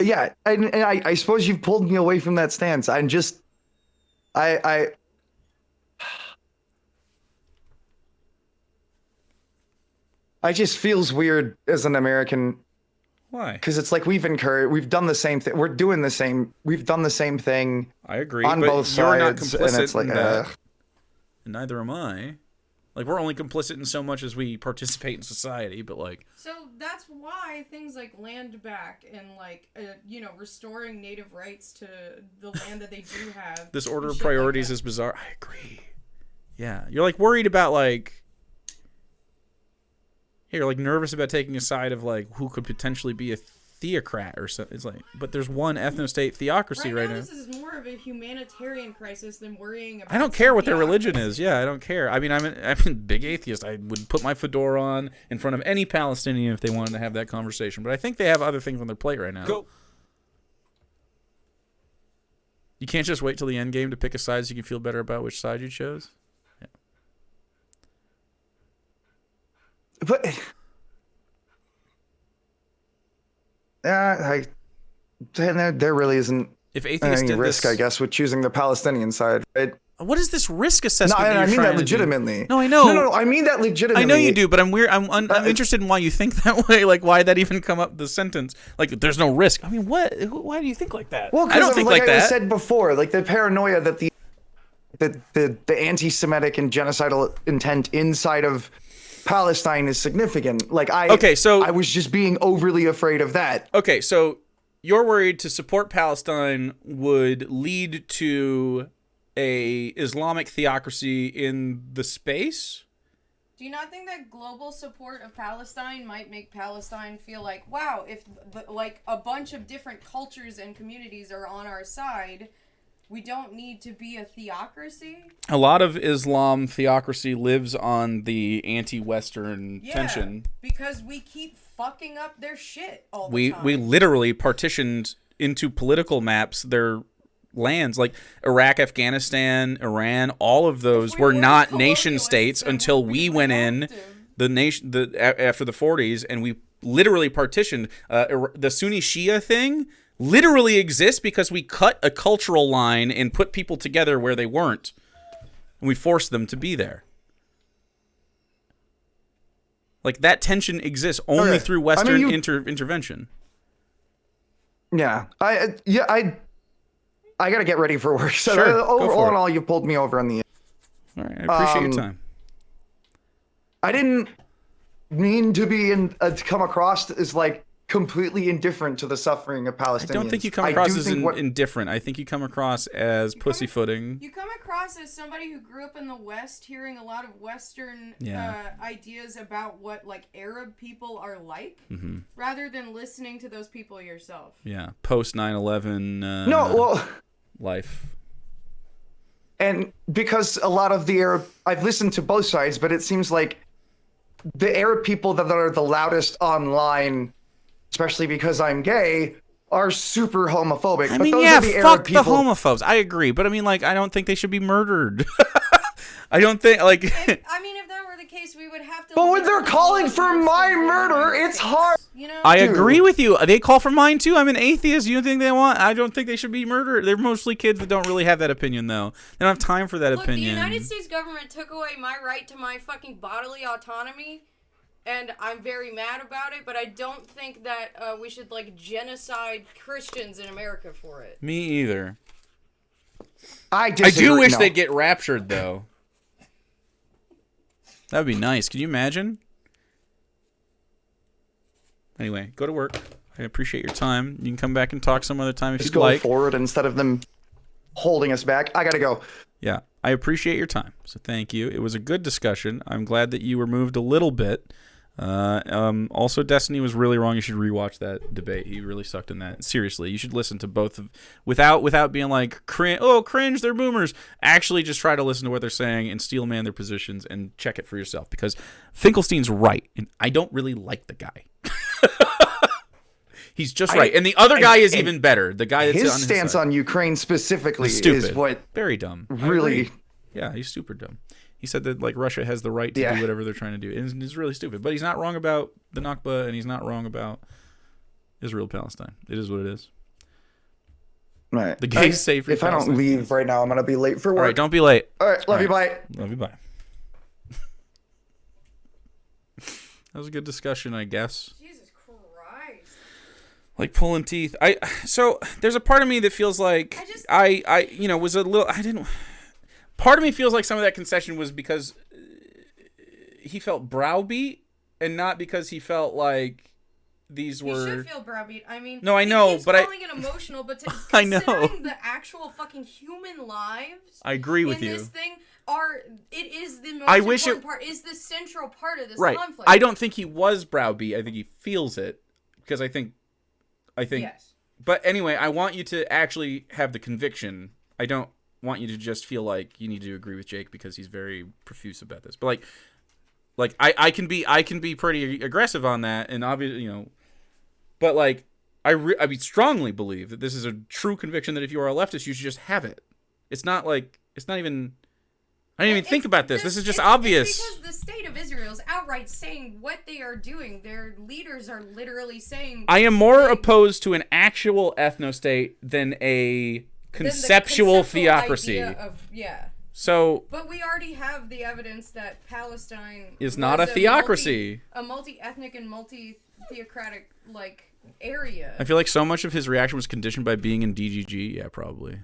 Yeah, and I suppose you've pulled me away from that stance. I'm just, I just feels weird as an American. Why? Because it's like we've done the same thing. We've done the same thing. I agree. On both sides, you're not complicit and it's like, in that. And neither am I. Like, we're only complicit in so much as we participate in society, but like. So that's why things like land back and restoring native rights to the land that they do have. This order of priorities is bizarre. I agree. Yeah, you're like worried about like. You're like nervous about taking a side of like who could potentially be a theocrat or something. It's like, but there's one ethno-state theocracy right now. This is more of a humanitarian crisis than worrying about. I don't care what their religion is. Yeah, I don't care. I mean, I'm a big atheist. I would put my fedora on in front of any Palestinian if they wanted to have that conversation. But I think they have other things on their plate right now. Go. You can't just wait till the end game to pick a side so you can feel better about which side you chose. But then there really isn't if atheists any did risk, this, I guess, with choosing the Palestinian side, right? What is this risk assessment? No, that I you're mean that trying to legitimately. do? No, I know. No, I mean that legitimately. I know you do, but I'm weird. I'm interested in why you think that way. Like, why that even come up the sentence? Like, there's no risk. I mean, what? Why do you think like that? Well, I don't think like I that. said before, like the paranoia that the anti-Semitic and genocidal intent inside of Palestine is significant. Like I was just being overly afraid of that. Okay, so you're worried to support Palestine would lead to a Islamic theocracy in the space? Do you not think that global support of Palestine might make Palestine feel like, wow, if like a bunch of different cultures and communities are on our side, we don't need to be a theocracy? A lot of Islam theocracy lives on the anti-Western tension. Because we keep fucking up their shit all the time. We literally partitioned into political maps their lands, like Iraq, Afghanistan, Iran. All of those were not nation states until we went in after the 40s, and we literally partitioned. The Sunni Shia thing literally exists because we cut a cultural line and put people together where they weren't, and we forced them to be there. Like, that tension exists only through Western intervention. Yeah, I gotta get ready for work. So sure, all in all, you pulled me over on the. All right, I appreciate your time. I didn't mean to be to come across as like completely indifferent to the suffering of Palestinians. I don't think you come across as indifferent. I think you come across as pussyfooting. You come across as somebody who grew up in the West, hearing a lot of Western ideas about what like Arab people are like, rather than listening to those people yourself. Yeah, post 9/11. Life. And because a lot of the Arab, I've listened to both sides, but it seems like the Arab people that are the loudest online, especially because I'm gay, are super homophobic. I mean, fuck the homophobes. I agree, but I mean, like, I don't think they should be murdered. I don't think, like... I mean, if that were the case, we would have to... But when they're calling for my murder, it's hard. You know? I agree with you. They call for mine, too. I'm an atheist. You think they want... I don't think they should be murdered. They're mostly kids that don't really have that opinion, though. They don't have time for that opinion. The United States government took away my right to my fucking bodily autonomy, and I'm very mad about it, but I don't think that we should, like, genocide Christians in America for it. Me either. I do wish they'd get raptured, though. That would be nice. Can you imagine? Anyway, go to work. I appreciate your time. You can come back and talk some other time if you'd like. Just go forward instead of them holding us back. I gotta go. Yeah, I appreciate your time. So thank you. It was a good discussion. I'm glad that you were moved a little bit. Also, Destiny was really wrong. You should rewatch that debate. He really sucked in that. Seriously, you should listen to both of, without being like cringe, they're boomers. Actually, just try to listen to what they're saying and steel man their positions and check it for yourself, because Finkelstein's right, and I don't really like the guy. He's just right, and the other guy is even better. The guy that's his on his stance side. on Ukraine specifically stupid. is what very dumb. Really, yeah, he's super dumb. He said that like Russia has the right to do whatever they're trying to do. And it's really stupid. But he's not wrong about the Nakba, and he's not wrong about Israel-Palestine. It is what it is. Right. The gays say free If I don't leave right now, I'm going to be late for work. All right, don't be late. All right, love you, bye. Love you, bye. That was a good discussion, I guess. Jesus Christ. Like pulling teeth. So there's a part of me that feels like I was a little, part of me feels like some of that concession was because he felt browbeat, and not because he felt like these were... You should feel browbeat. I mean... No, I know, but calling it emotional, but I know. Considering the actual fucking human lives... I agree with you. ...in this thing it is the most important part, is the central part of this conflict. I don't think he was browbeat. I think he feels it, because I think... Yes. But anyway, I want you to actually have the conviction. I don't want you to just feel like you need to agree with Jake because he's very profuse about this. But like I can be pretty aggressive on that, and obviously, but like I strongly believe that this is a true conviction that if you are a leftist, you should just have it. It's not even I didn't even think about this. This is just obvious. It's because the state of Israel is outright saying what they are doing. Their leaders are literally saying... I am more opposed to an actual ethno-state than a conceptual theocracy. So... But we already have the evidence that Palestine... is not a theocracy. A multi-ethnic and multi-theocratic, like, area. I feel like so much of his reaction was conditioned by being in DGG. Yeah, probably.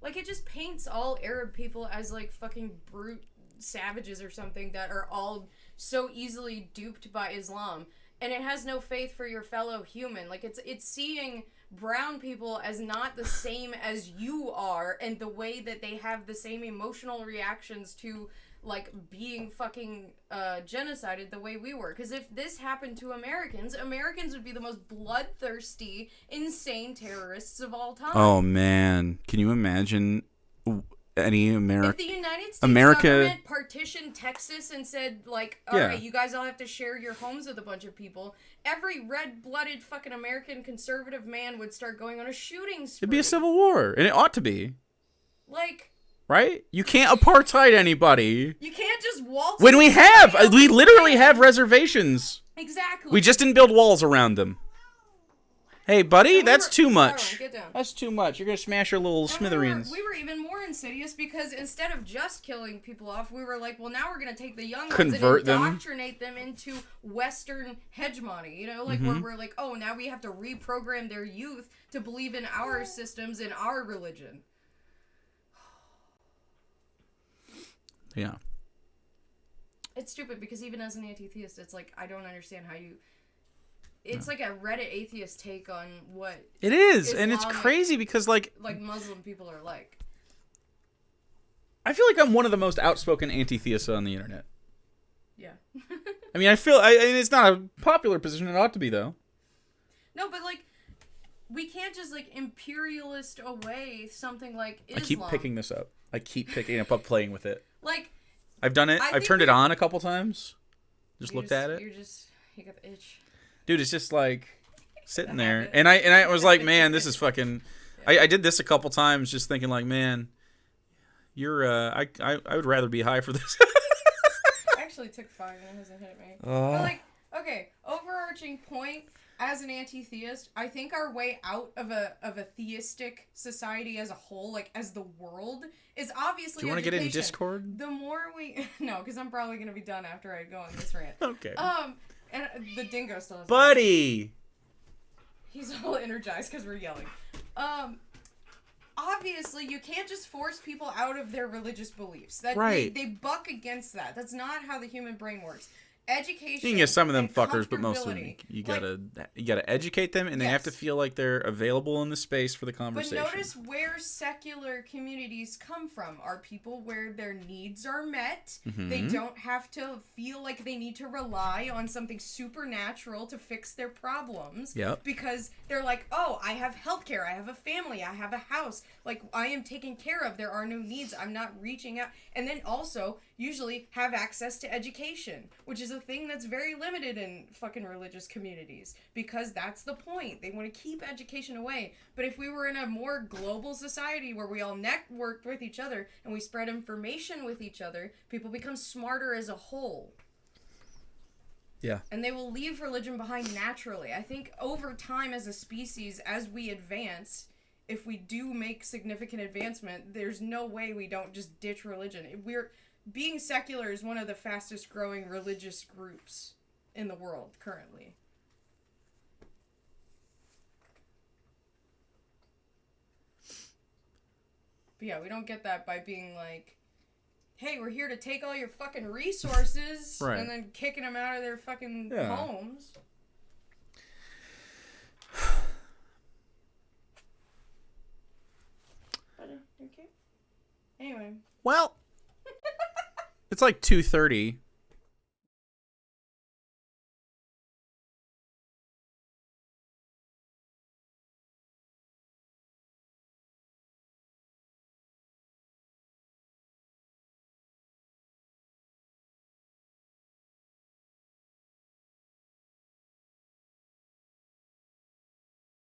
Like, it just paints all Arab people as, like, fucking brute savages or something that are all so easily duped by Islam. And it has no faith for your fellow human. Like, it's seeing brown people as not the same as you are, and the way that they have the same emotional reactions to, like, being fucking genocided the way we were. Because if this happened to Americans would be the most bloodthirsty, insane terrorists of all time. Oh, man. Can you imagine any If the United States government partitioned Texas and said, like, all right, you guys all have to share your homes with a bunch of people, every red-blooded fucking American conservative man would start going on a shooting spree. It'd be a civil war, and it ought to be. Like... Right? You can't apartheid anybody. You can't just waltz... When we literally have reservations. Exactly. We just didn't build walls around them. Hey, buddy, that's too much. Get down. That's too much. You're going to smash your little smithereens. We were even more insidious because instead of just killing people off, we were like, well, now we're going to take the young ones and indoctrinate them into Western hegemony. You know, like where we're like, oh, now we have to reprogram their youth to believe in our systems and our religion. Yeah. It's stupid because even as an anti-theist, it's like, I don't understand how you... It's like a Reddit atheist take on what... It is, and it's crazy because, like... Like Muslim people are like. I feel like I'm one of the most outspoken anti-theists on the internet. Yeah. I mean, it's not a popular position. It ought to be, though. No, but, like, we can't just, like, imperialist away something like Islam. I keep picking this up. I keep picking up, playing with it. Like... I've done it. I've turned it on a couple times. Just looked at it. You got the itch. Dude, it's just like sitting there, and I was like, man, this is fucking. I did this a couple times, just thinking like, man, you're. I would rather be high for this. I actually took 5 and it hasn't hit me. But like, okay, overarching point. As an anti-theist, I think our way out of a theistic society as a whole, like as the world, is obviously. Do you want to get in Discord? The more we no, because I'm probably gonna be done after I go on this rant. Okay. And the dingo still has. Buddy. He's all energized because we're yelling. Obviously, you can't just force people out of their religious beliefs. That right. They buck against that. That's not how the human brain works. Education. You can get some of them fuckers, but most of them you gotta educate them, and they have to feel like they're available in the space for the conversation. But notice where secular communities come from are people where their needs are met. Mm-hmm. They don't have to feel like they need to rely on something supernatural to fix their problems. Yep. Because they're like, oh, I have healthcare, I have a family, I have a house. Like, I am taken care of. There are no needs. I'm not reaching out. And then also, usually have access to education, which is a thing that's very limited in fucking religious communities, because that's the point. They want to keep education away. But if we were in a more global society where we all networked with each other and we spread information with each other, people become smarter as a whole. Yeah. And they will leave religion behind naturally. I think over time as a species, as we advance, if we do make significant advancement, there's no way we don't just ditch religion. Being secular is one of the fastest growing religious groups in the world currently. But yeah, we don't get that by being like, hey, we're here to take all your fucking resources right. and then kicking them out of their fucking homes. Okay. Anyway. Well, it's like 2:30.